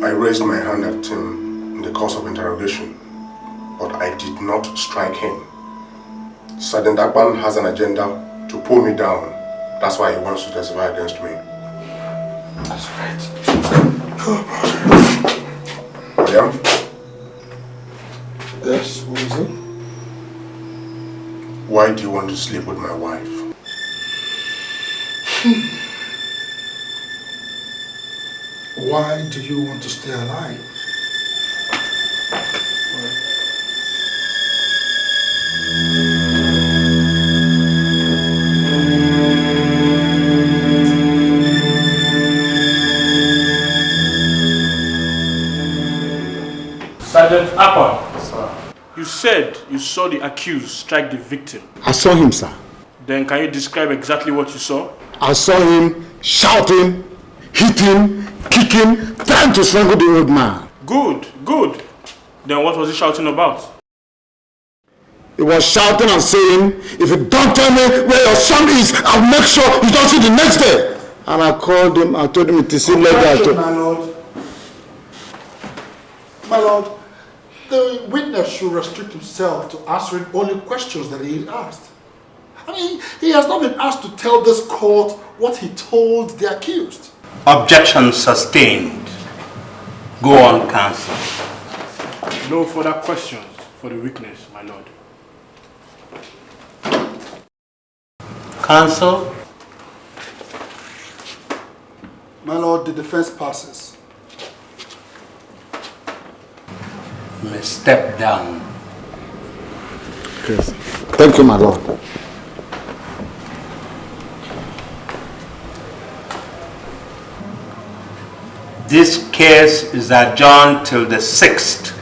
I raised my hand at him in the course of interrogation, but I did not strike him. Sergeant Akpan has an agenda to pull me down. That's why he wants to testify against me. That's right. William? Yes, what is it? Why do you want to sleep with my wife? Why do you want to stay alive? Sergeant Akpan, sir. You said you saw the accused strike the victim. I saw him, sir. Then can you describe exactly what you saw? I saw him shouting, hitting, kicking, trying to strangle the old man. Good, good. Then what was he shouting about? He was shouting and saying, if you don't tell me where your son is, I'll make sure you don't see the next day. And I called him, I told him it is illegal. My lord. My lord, the witness should restrict himself to answering only questions that he is asked. I mean, he has not been asked to tell this court what he told the accused. Objection sustained. Go on, counsel. No further questions for the witness, my lord. Counsel? My lord, the defense passes. You may step down. Yes. Thank you, my lord. This case is adjourned till the 6th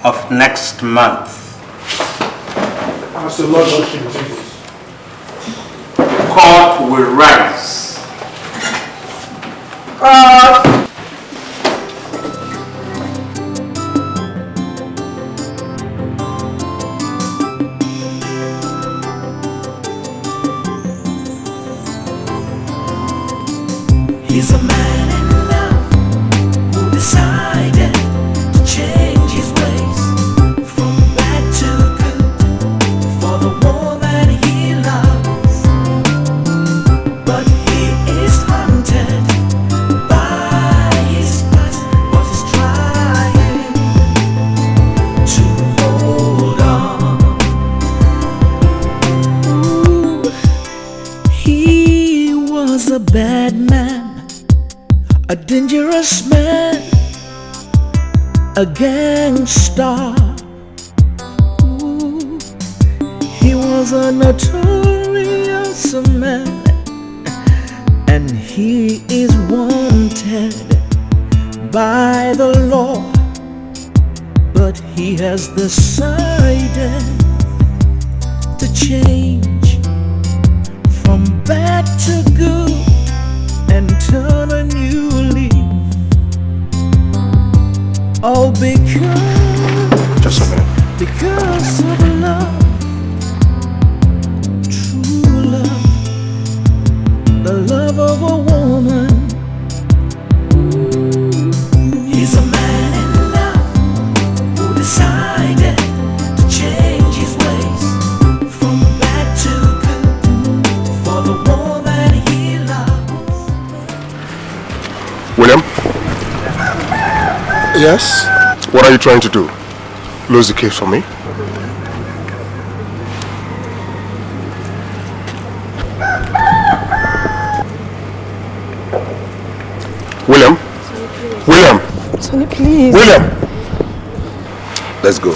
of next month. As the Lordship Jesus. Court will rise. He's a man in love who decided to change his ways from bad to good for the woman he loves. But he is haunted by dangerous man, a gangster. Ooh, he was a notorious man, and he is wanted by the law. But he has decided to change from bad to good and turn a new leaf. All because, just a minute. Because of love, true love, the love of a woman. He's a man in love who decided to change his ways from bad to good for the woman he loves. William? Yes? What are you trying to do? Close the case for me? William? William! Tony, please. William! Let's go.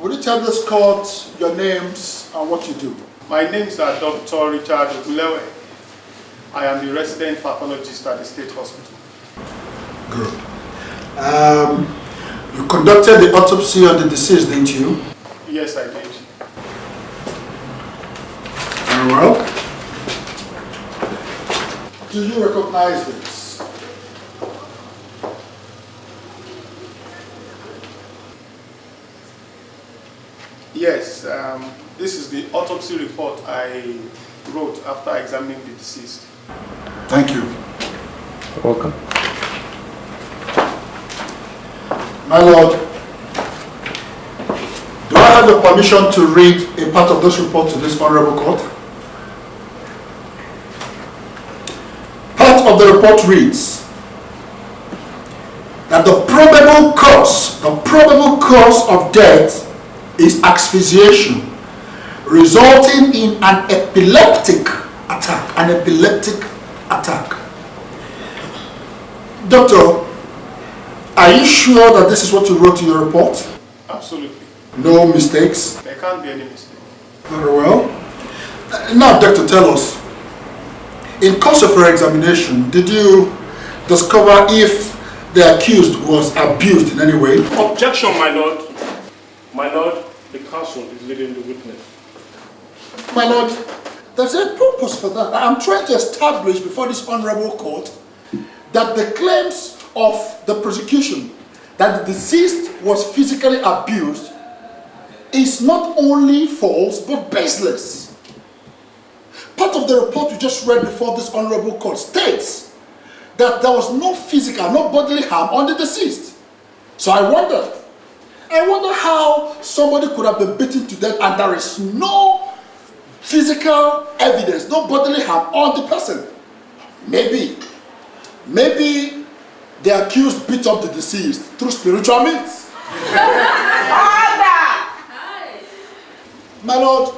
Would you tell this court your names and what you do? My names are Dr. Richard Ogulewe. I am the resident pathologist at the State Hospital. Good. You conducted the autopsy on the deceased, didn't you? Yes, I did. Very well. Do you recognize this? Yes, this is the autopsy report I wrote after examining the deceased. Thank you. Welcome. My lord, do I have your permission to read a part of this report to this honorable court? Part of the report reads that the probable cause of death is asphyxiation, resulting in an epileptic attack. Doctor, are you sure that this is what you wrote in your report? Absolutely. No mistakes? There can't be any mistake. Very well. Now, doctor, tell us, in course of your examination, did you discover if the accused was abused in any way? Objection, my lord. My lord, the counsel is leading the witness. My lord, there's a purpose for that. I'm trying to establish before this honorable court that the claims of the prosecution that the deceased was physically abused is not only false but baseless. Part of the report you just read before this honorable court states that there was no physical, no bodily harm on the deceased. So I wonder how somebody could have been beaten to death and there is no physical evidence, no bodily harm on the person. Maybe the accused beat up the deceased through spiritual means. My lord,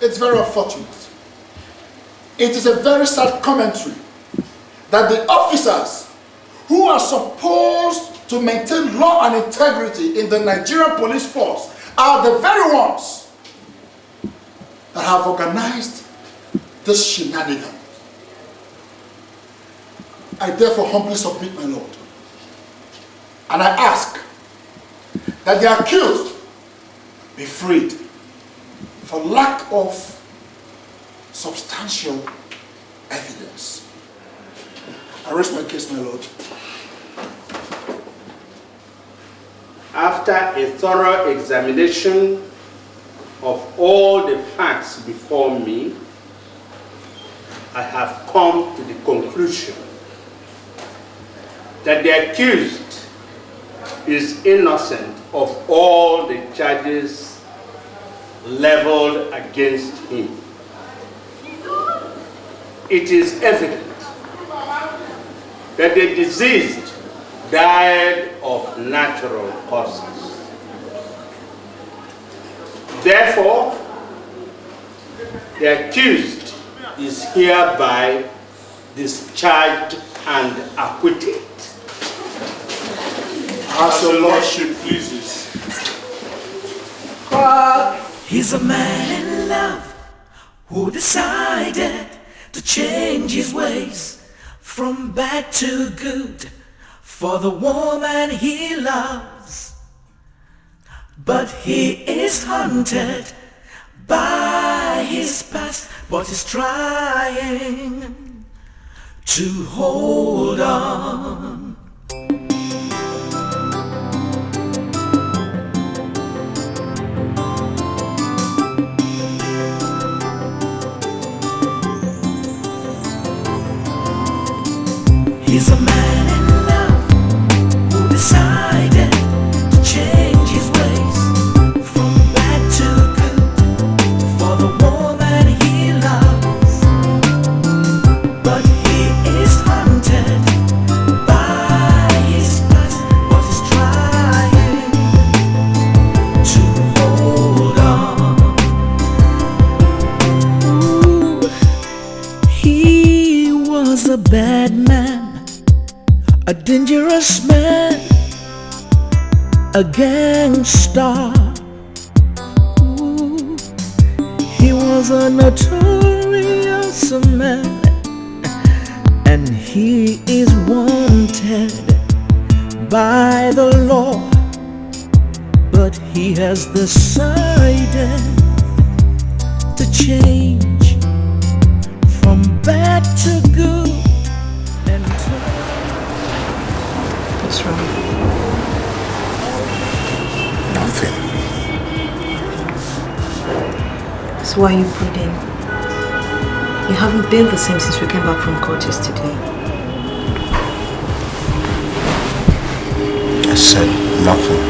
it's very unfortunate. It is a very sad commentary that the officers who are supposed to maintain law and integrity in the Nigerian police force are the very ones that have organized this shenanigan. I therefore humbly submit, my lord, and I ask that the accused be freed for lack of substantial evidence. I rest my case, my lord. After a thorough examination of all the facts before me, I have come to the conclusion that the accused is innocent of all the charges leveled against him. It is evident that the deceased died of natural causes. Therefore, the accused is hereby discharged and acquitted. As your lordship pleases. He's a man in love who decided to change his ways from bad to good for the woman he loves. But he is haunted by his past, but he's trying to hold on. He's a man in love who decided to change his ways from bad to good for the woman he loves. But he is haunted by his past, but he's trying to hold on. He was a bad man, a dangerous man, a gangster. Ooh, he was a notorious man, and he is wanted by the law. But he has decided to change from bad to good. What's wrong? Nothing. So why are you brooding? You haven't been the same since we came back from court yesterday. I said nothing.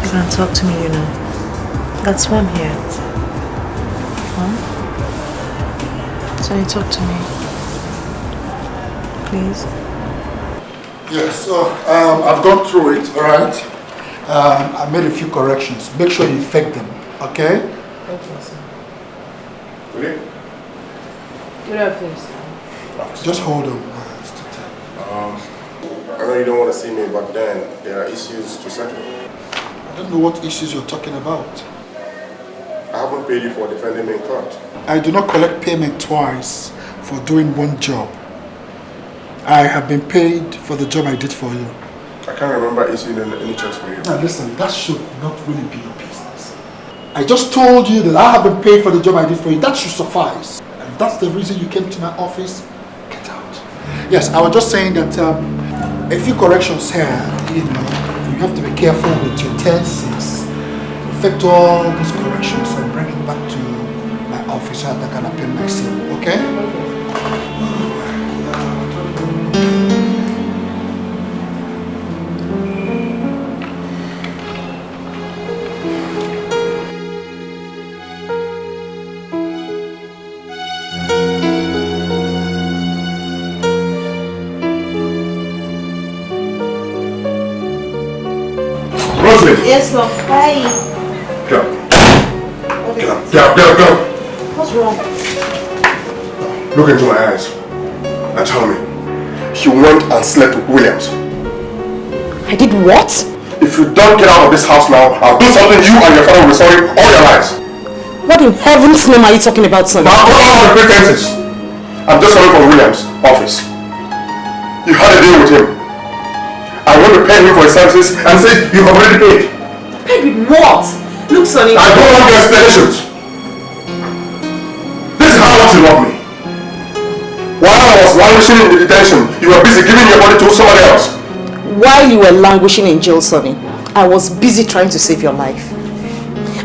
You can't talk to me, you know. That's why I'm here. Huh? So you talk to me. Please. Yes, so I've gone through it, alright? I made a few corrections. Make sure you effect them, okay? Thank you, sir. Really? Good afternoon, sir. Just hold on. I know you don't want to see me, but then there are issues to settle. I don't know what issues you're talking about. I haven't paid you for defending me in court. I do not collect payment twice for doing one job. I have been paid for the job I did for you. I can't remember issuing any checks for you. Now listen, that should not really be your business. I just told you that I have been paid for the job I did for you. That should suffice. And if that's the reason you came to my office, get out. Yes, I was just saying that a few corrections here, you have to be careful with your tenses. Effect all these corrections and bring it back to my office so that I can appeal myself, okay? Yes, love. Hi. Get up. Get up. Get up. Get up. Get up. What's wrong? Look into my eyes and tell me, you went and slept with Williams. I did what? If you don't get out of this house now, I'll do something you and your father will be sorry all your lives. What in heaven's name are you talking about, son? Now go out of the pretenses. I'm just coming from Williams' office. You had a deal with him. I want to pay him for his services and say you have already paid. Paid with what? Look, Sonny. I don't want your explanations. This is how much you love me. While I was languishing in the detention, you were busy giving your body to somebody else. While you were languishing in jail, Sonny, I was busy trying to save your life.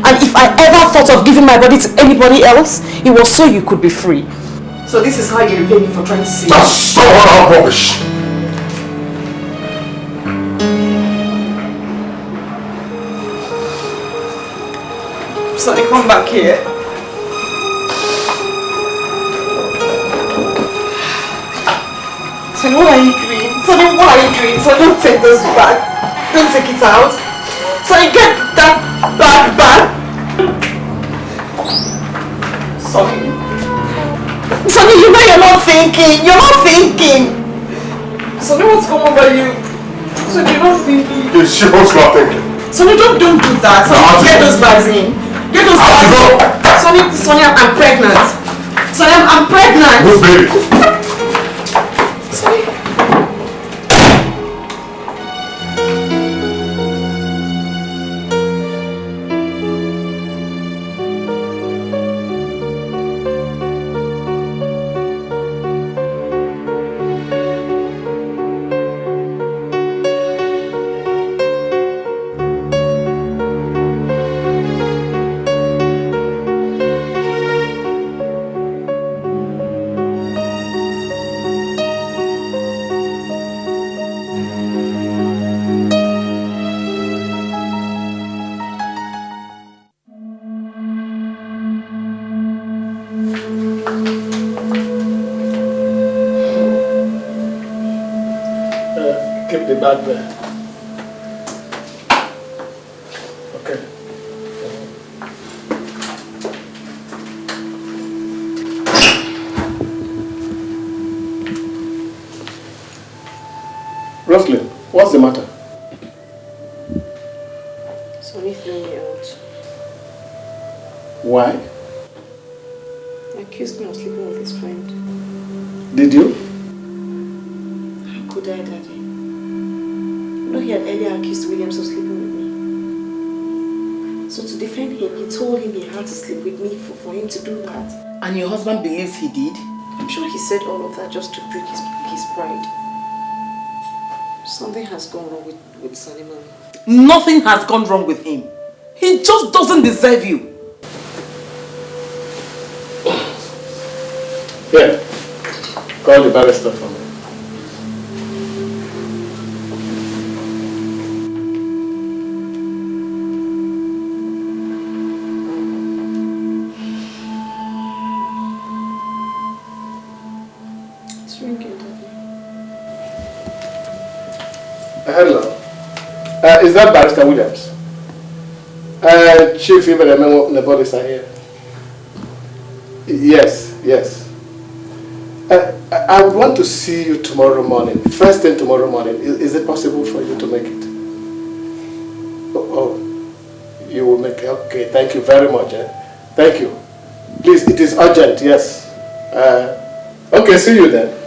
And if I ever thought of giving my body to anybody else, it was so you could be free. So this is how you repay me for trying to save me. That's so rubbish. Sonny, come back here. Sonny, what are you doing? Sonny, what are you doing? Sonny, don't take this back. Don't take it out. Sonny, get that bag back. Sonny. Sonny, you know you're not thinking. You're not thinking. Sonny, what's going on over you? Sonny, you're not thinking. Yes, she was not thinking. Sonny, don't do that. Sonny, get those bags in. Get those bags in. Sonny, I'm pregnant. Sonny, I'm pregnant. Move, baby. Sonny. Keep the bag there. Okay. Roslyn, what's the matter? Sonny threw me out. Why? He accused me of sleeping with his friend. Did you? How could I, Daddy? You know he had earlier accused Williams of sleeping with me. So to defend him, he told him he had to sleep with me for him to do that. And your husband believes he did? I'm sure he said all of that just to break his pride. Something has gone wrong with Sonny, Mommy. Nothing has gone wrong with him. He just doesn't deserve you. Yeah. Call the barrister for me. It's ringing, Daddy. Hello. Is that Barrister Williams? Chief Ibrahim Nebodis are here. Yes, yes. I would want to see you tomorrow morning. First thing tomorrow morning. Is it possible for you to make it? Oh, you will make it. Okay, thank you very much. Thank you. Please, it is urgent, yes. Okay, see you then.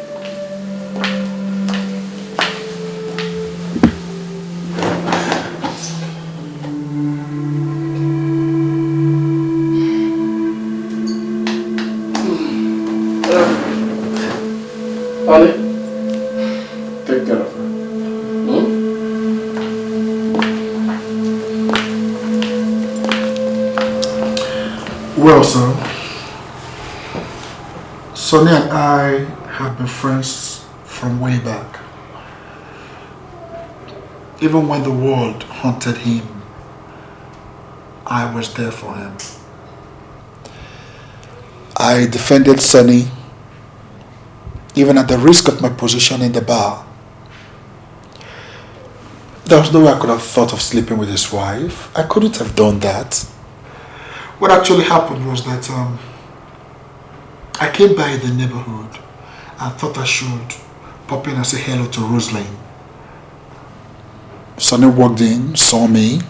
Honey, take care of her. Well, sir, Sonny and I have been friends from way back. Even when the world haunted him, I was there for him. I defended Sonny, even at the risk of my position in the bar. There was no way I could have thought of sleeping with his wife. I couldn't have done that. What actually happened was that I came by the neighborhood and thought I should pop in and say hello to Roslyn. Sonny walked in, saw me,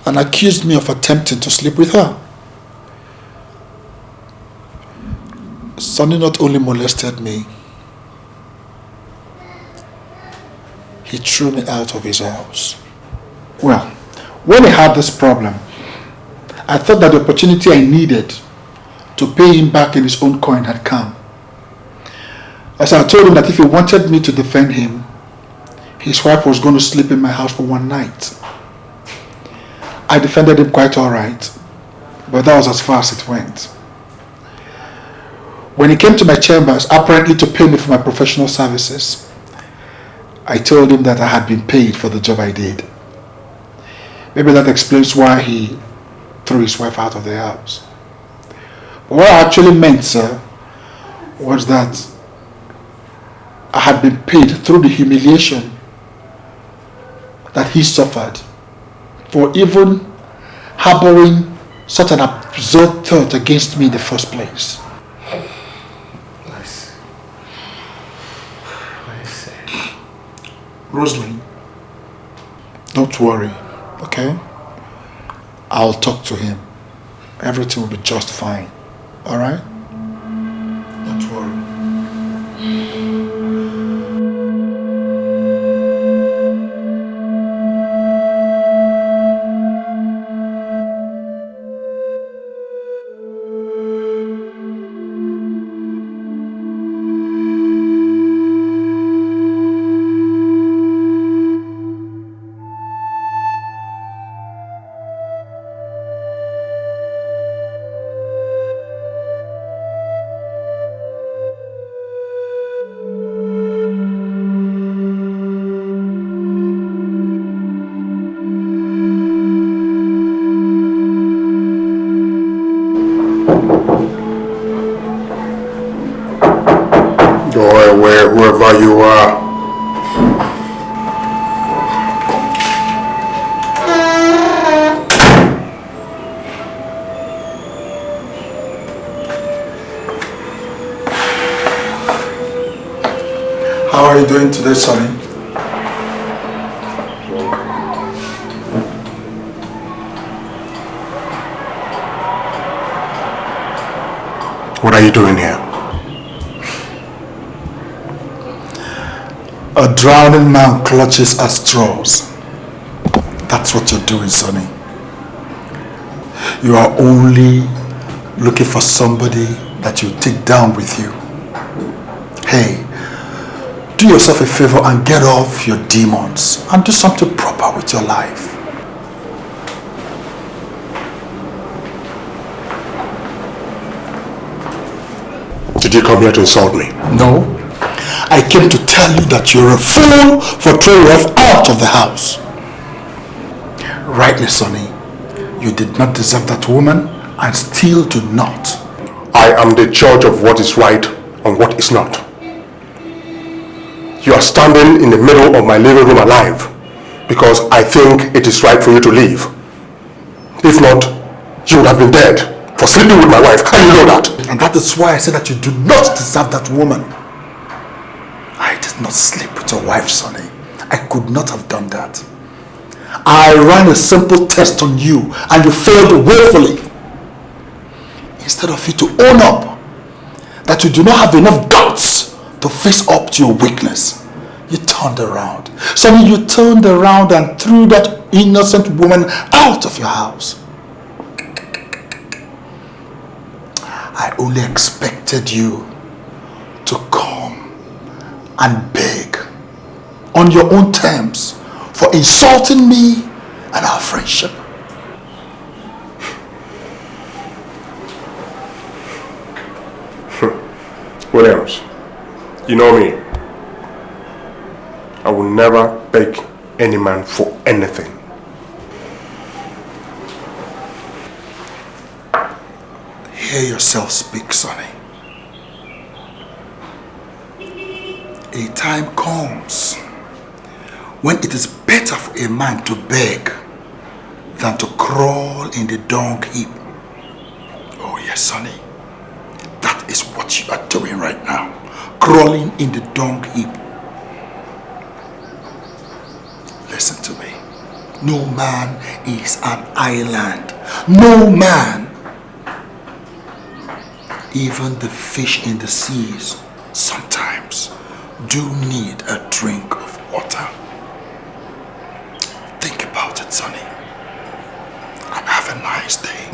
and accused me of attempting to sleep with her. Sonny not only molested me, he threw me out of his house. Well, when he had this problem, I thought that the opportunity I needed to pay him back in his own coin had come. As I told him that if he wanted me to defend him, his wife was going to sleep in my house for one night. I defended him quite alright, but that was as far as it went. When he came to my chambers, apparently to pay me for my professional services, I told him that I had been paid for the job I did. Maybe that explains why he threw his wife out of the house. But what I actually meant, sir, was that I had been paid through the humiliation that he suffered for even harboring such an absurd thought against me in the first place. I see. Rosalind, don't worry, okay? I'll talk to him. Everything will be just fine, alright? Don't worry. Whoever you are. How are you doing today, Sonny? What are you doing here? A drowning man clutches at straws. That's what you're doing, Sonny. You are only looking for somebody that you take down with you. Hey, do yourself a favor and get off your demons and do something proper with your life. Did you come here to insult me? No. I came to tell you that you're a fool for throwing your wife out of the house. Rightly, Sonny, you did not deserve that woman and still do not. I am the judge of what is right and what is not. You are standing in the middle of my living room alive because I think it is right for you to leave. If not, you would have been dead for sleeping with my wife. How do you know that? And that is why I said that you do not deserve that woman. I did not sleep with your wife, Sonny. I could not have done that. I ran a simple test on you and you failed woefully. Instead of you to own up that you do not have enough guts to face up to your weakness, you turned around. Sonny, you turned around and threw that innocent woman out of your house. I only expected you to come and beg on your own terms for insulting me and our friendship. Williams, you know me. I will never beg any man for anything. Hear yourself speak, Sonny. A time comes when it is better for a man to beg than to crawl in the dung heap. Oh yes, Sonny. That is what you are doing right now. Crawling in the dung heap. Listen to me. No man is an island. No man. Even the fish in the seas sometimes do need a drink of water. Think about it, Sonny. And have a nice day.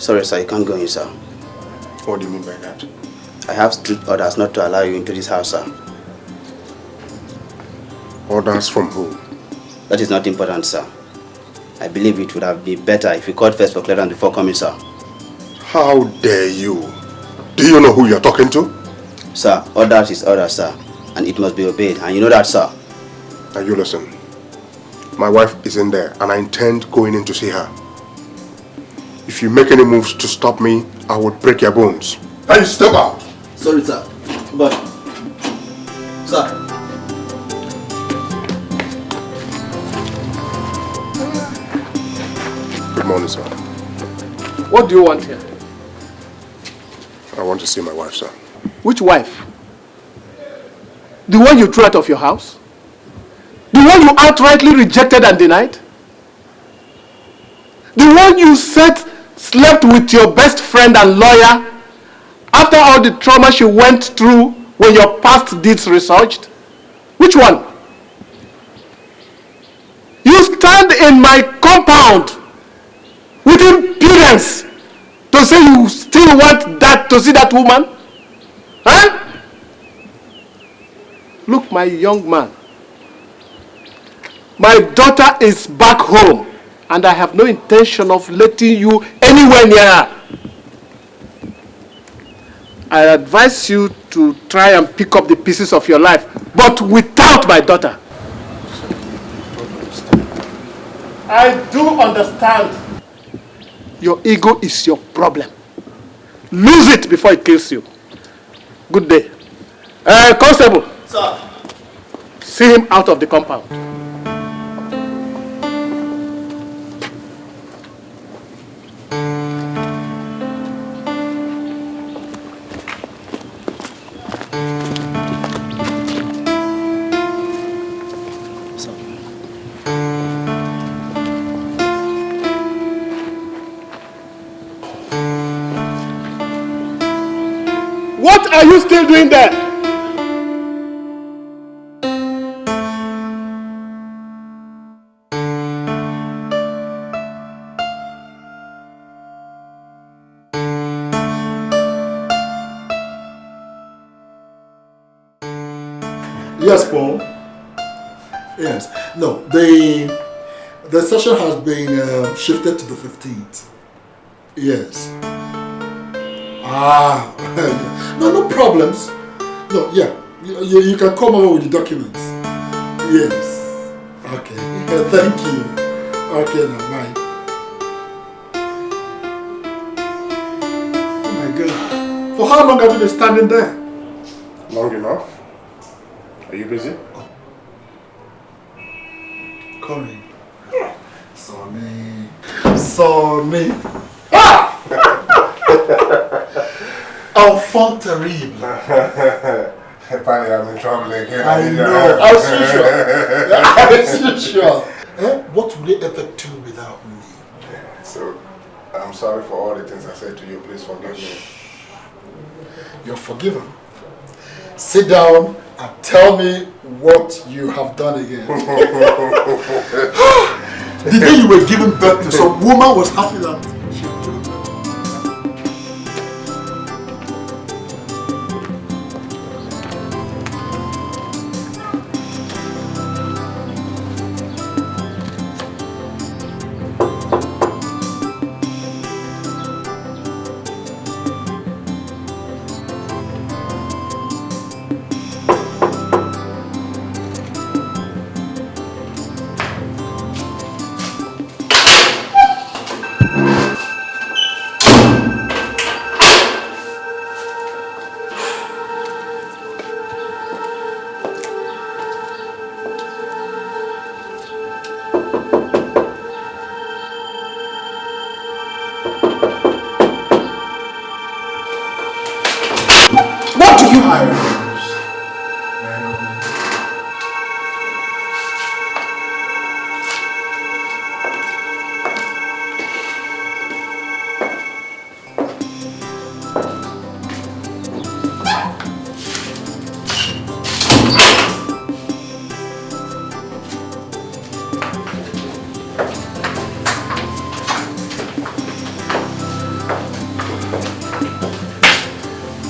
Sorry, sir, you can't go in, sir. What do you mean by that? I have strict orders not to allow you into this house, sir. Orders from who? That is not important, sir. I believe it would have been better if you called first for clearance before coming, sir. How dare you? Do you know who you're talking to? Sir, orders is orders, sir. And it must be obeyed. And you know that, sir. Now you listen. My wife is in there and I intend going in to see her. If you make any moves to stop me, I will break your bones. Now you step out. Sorry, sir. But, sir. Good morning, sir. What do you want here? I want to see my wife, sir. Which wife? The one you threw out of your house? The one you outrightly rejected and denied? The one you said slept with your best friend and lawyer after all the trauma she went through when your past deeds resurged? Which one? You stand in my compound with impudence to say you still want that to see that woman? Huh? Look, my young man, my daughter is back home and I have no intention of letting you anywhere near her. I advise you to try and pick up the pieces of your life, but without my daughter. I do understand. Your ego is your problem. Lose it before it kills you. Good day. Constable. Sir. See him out of the compound. What are you still doing there? Yes, Paul. Yes. No, the session has been shifted to the 15th. Yes. Ah, no problems. No, yeah, you can come over with the documents. Yes. Okay. Thank you. Okay, now bye. Oh my God. For how long have you been standing there? Long enough. Are you busy? Corey. Sonny. Ah! Enfant terrible. Apparently I'm in trouble again. I know, as usual. As usual. What will they ever do without me? So, I'm sorry for all the things I said to you. Please forgive me. You're forgiven. Sit down and tell me what you have done again. The day you were giving birth to some woman was happy that she was giving birth to.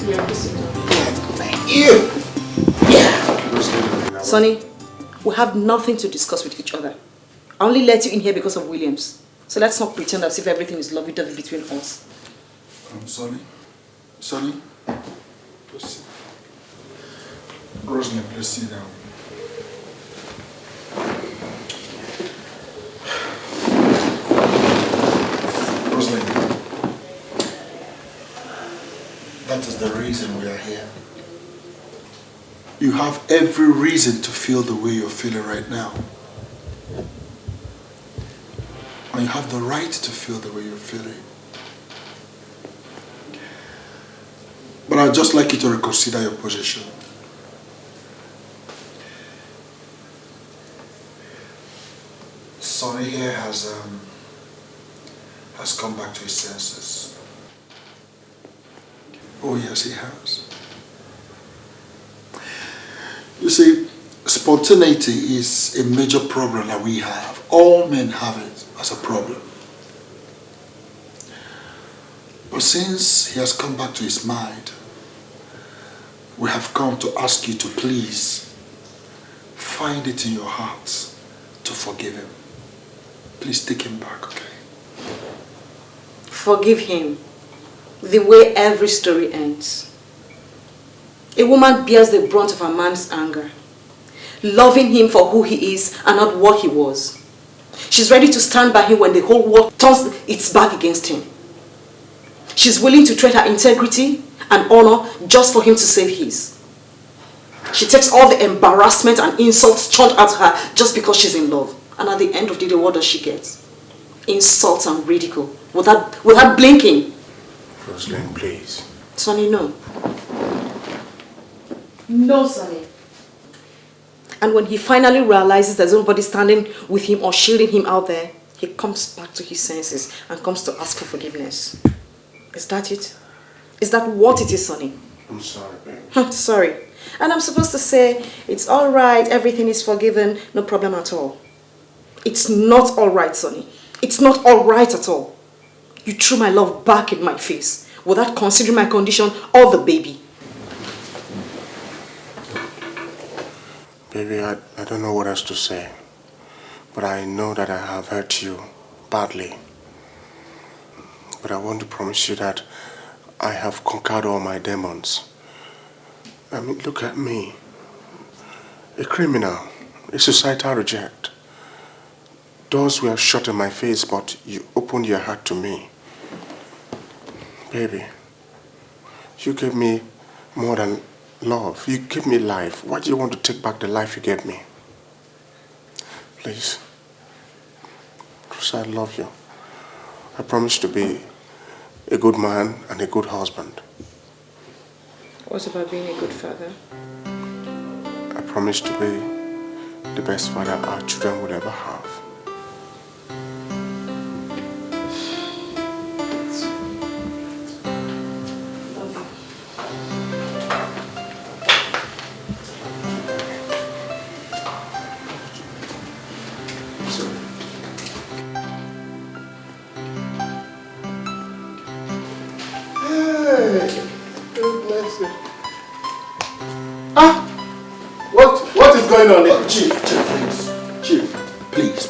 Yeah, proceed. Thank you. Yeah. Sonny, we have nothing to discuss with each other. I only let you in here because of Williams. So let's not pretend as if everything is lovey-dovey between us. Sonny? Sonny? Please. Rosalie, please sit down. Rosalie, that is the reason we are here. You have every reason to feel the way you're feeling right now. And you have the right to feel the way you're feeling. But I'd just like you to reconsider your position. Sonny here has come back to his senses. Oh yes, he has. You see, spontaneity is a major problem that we have. All men have it as a problem. But since he has come back to his mind, we have come to ask you to please find it in your heart to forgive him. Please take him back, okay? Forgive him the way every story ends. A woman bears the brunt of a man's anger, loving him for who he is and not what he was. She's ready to stand by him when the whole world turns its back against him. She's willing to trade her integrity and honor just for him to save his. She takes all the embarrassment and insults churned at her just because she's in love. And at the end of the day, what does she get? Insults and ridicule without blinking. Rosalind, please. Sonny, no. No, Sonny. And when he finally realizes there's nobody standing with him or shielding him out there, he comes back to his senses and comes to ask for forgiveness. Is that it? Is that what it is, Sonny? I'm sorry, babe. I'm sorry. And I'm supposed to say, it's all right, everything is forgiven, no problem at all. It's not all right, Sonny. It's not all right at all. You threw my love back in my face without considering my condition or the baby. Baby, I don't know what else to say. But I know that I have hurt you badly. But I want to promise you that I have conquered all my demons. I mean, look at me. A criminal, a societal reject. Doors were shut in my face, but you opened your heart to me. Baby, you gave me more than love. You gave me life. Why do you want to take back the life you gave me? Please. Because I love you. I promise to be a good man and a good husband. What about being a good father? I promise to be the best father our children would ever have. What is going on here? Chief, please. Chief, please.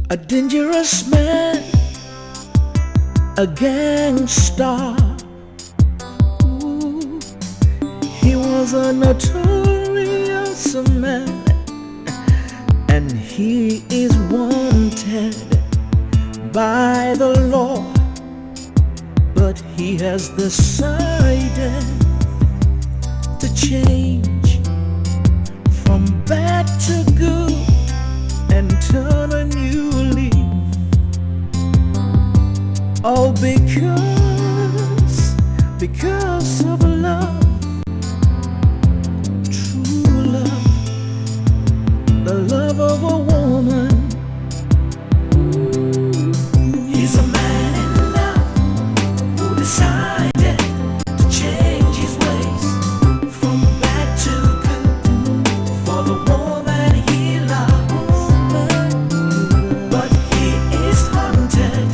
a dangerous man, a gangster. Ooh, he was a notorious man, and he is wanted by the law, but he has decided to change from bad to good and turn a new leaf. All because of love, true love, the love of a woman. He's a man in love who decided to change his ways from bad to good for the woman he loves. But he is haunted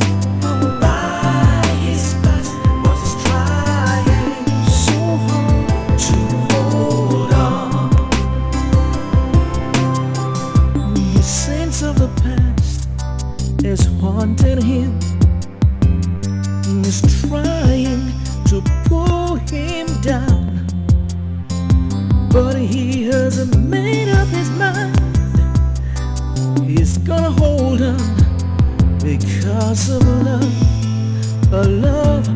by his past, but he's trying so hard to hold on. The sense of the past is haunting him. He's trying to pull him down, but he hasn't made up his mind. He's gonna hold on because of love, a love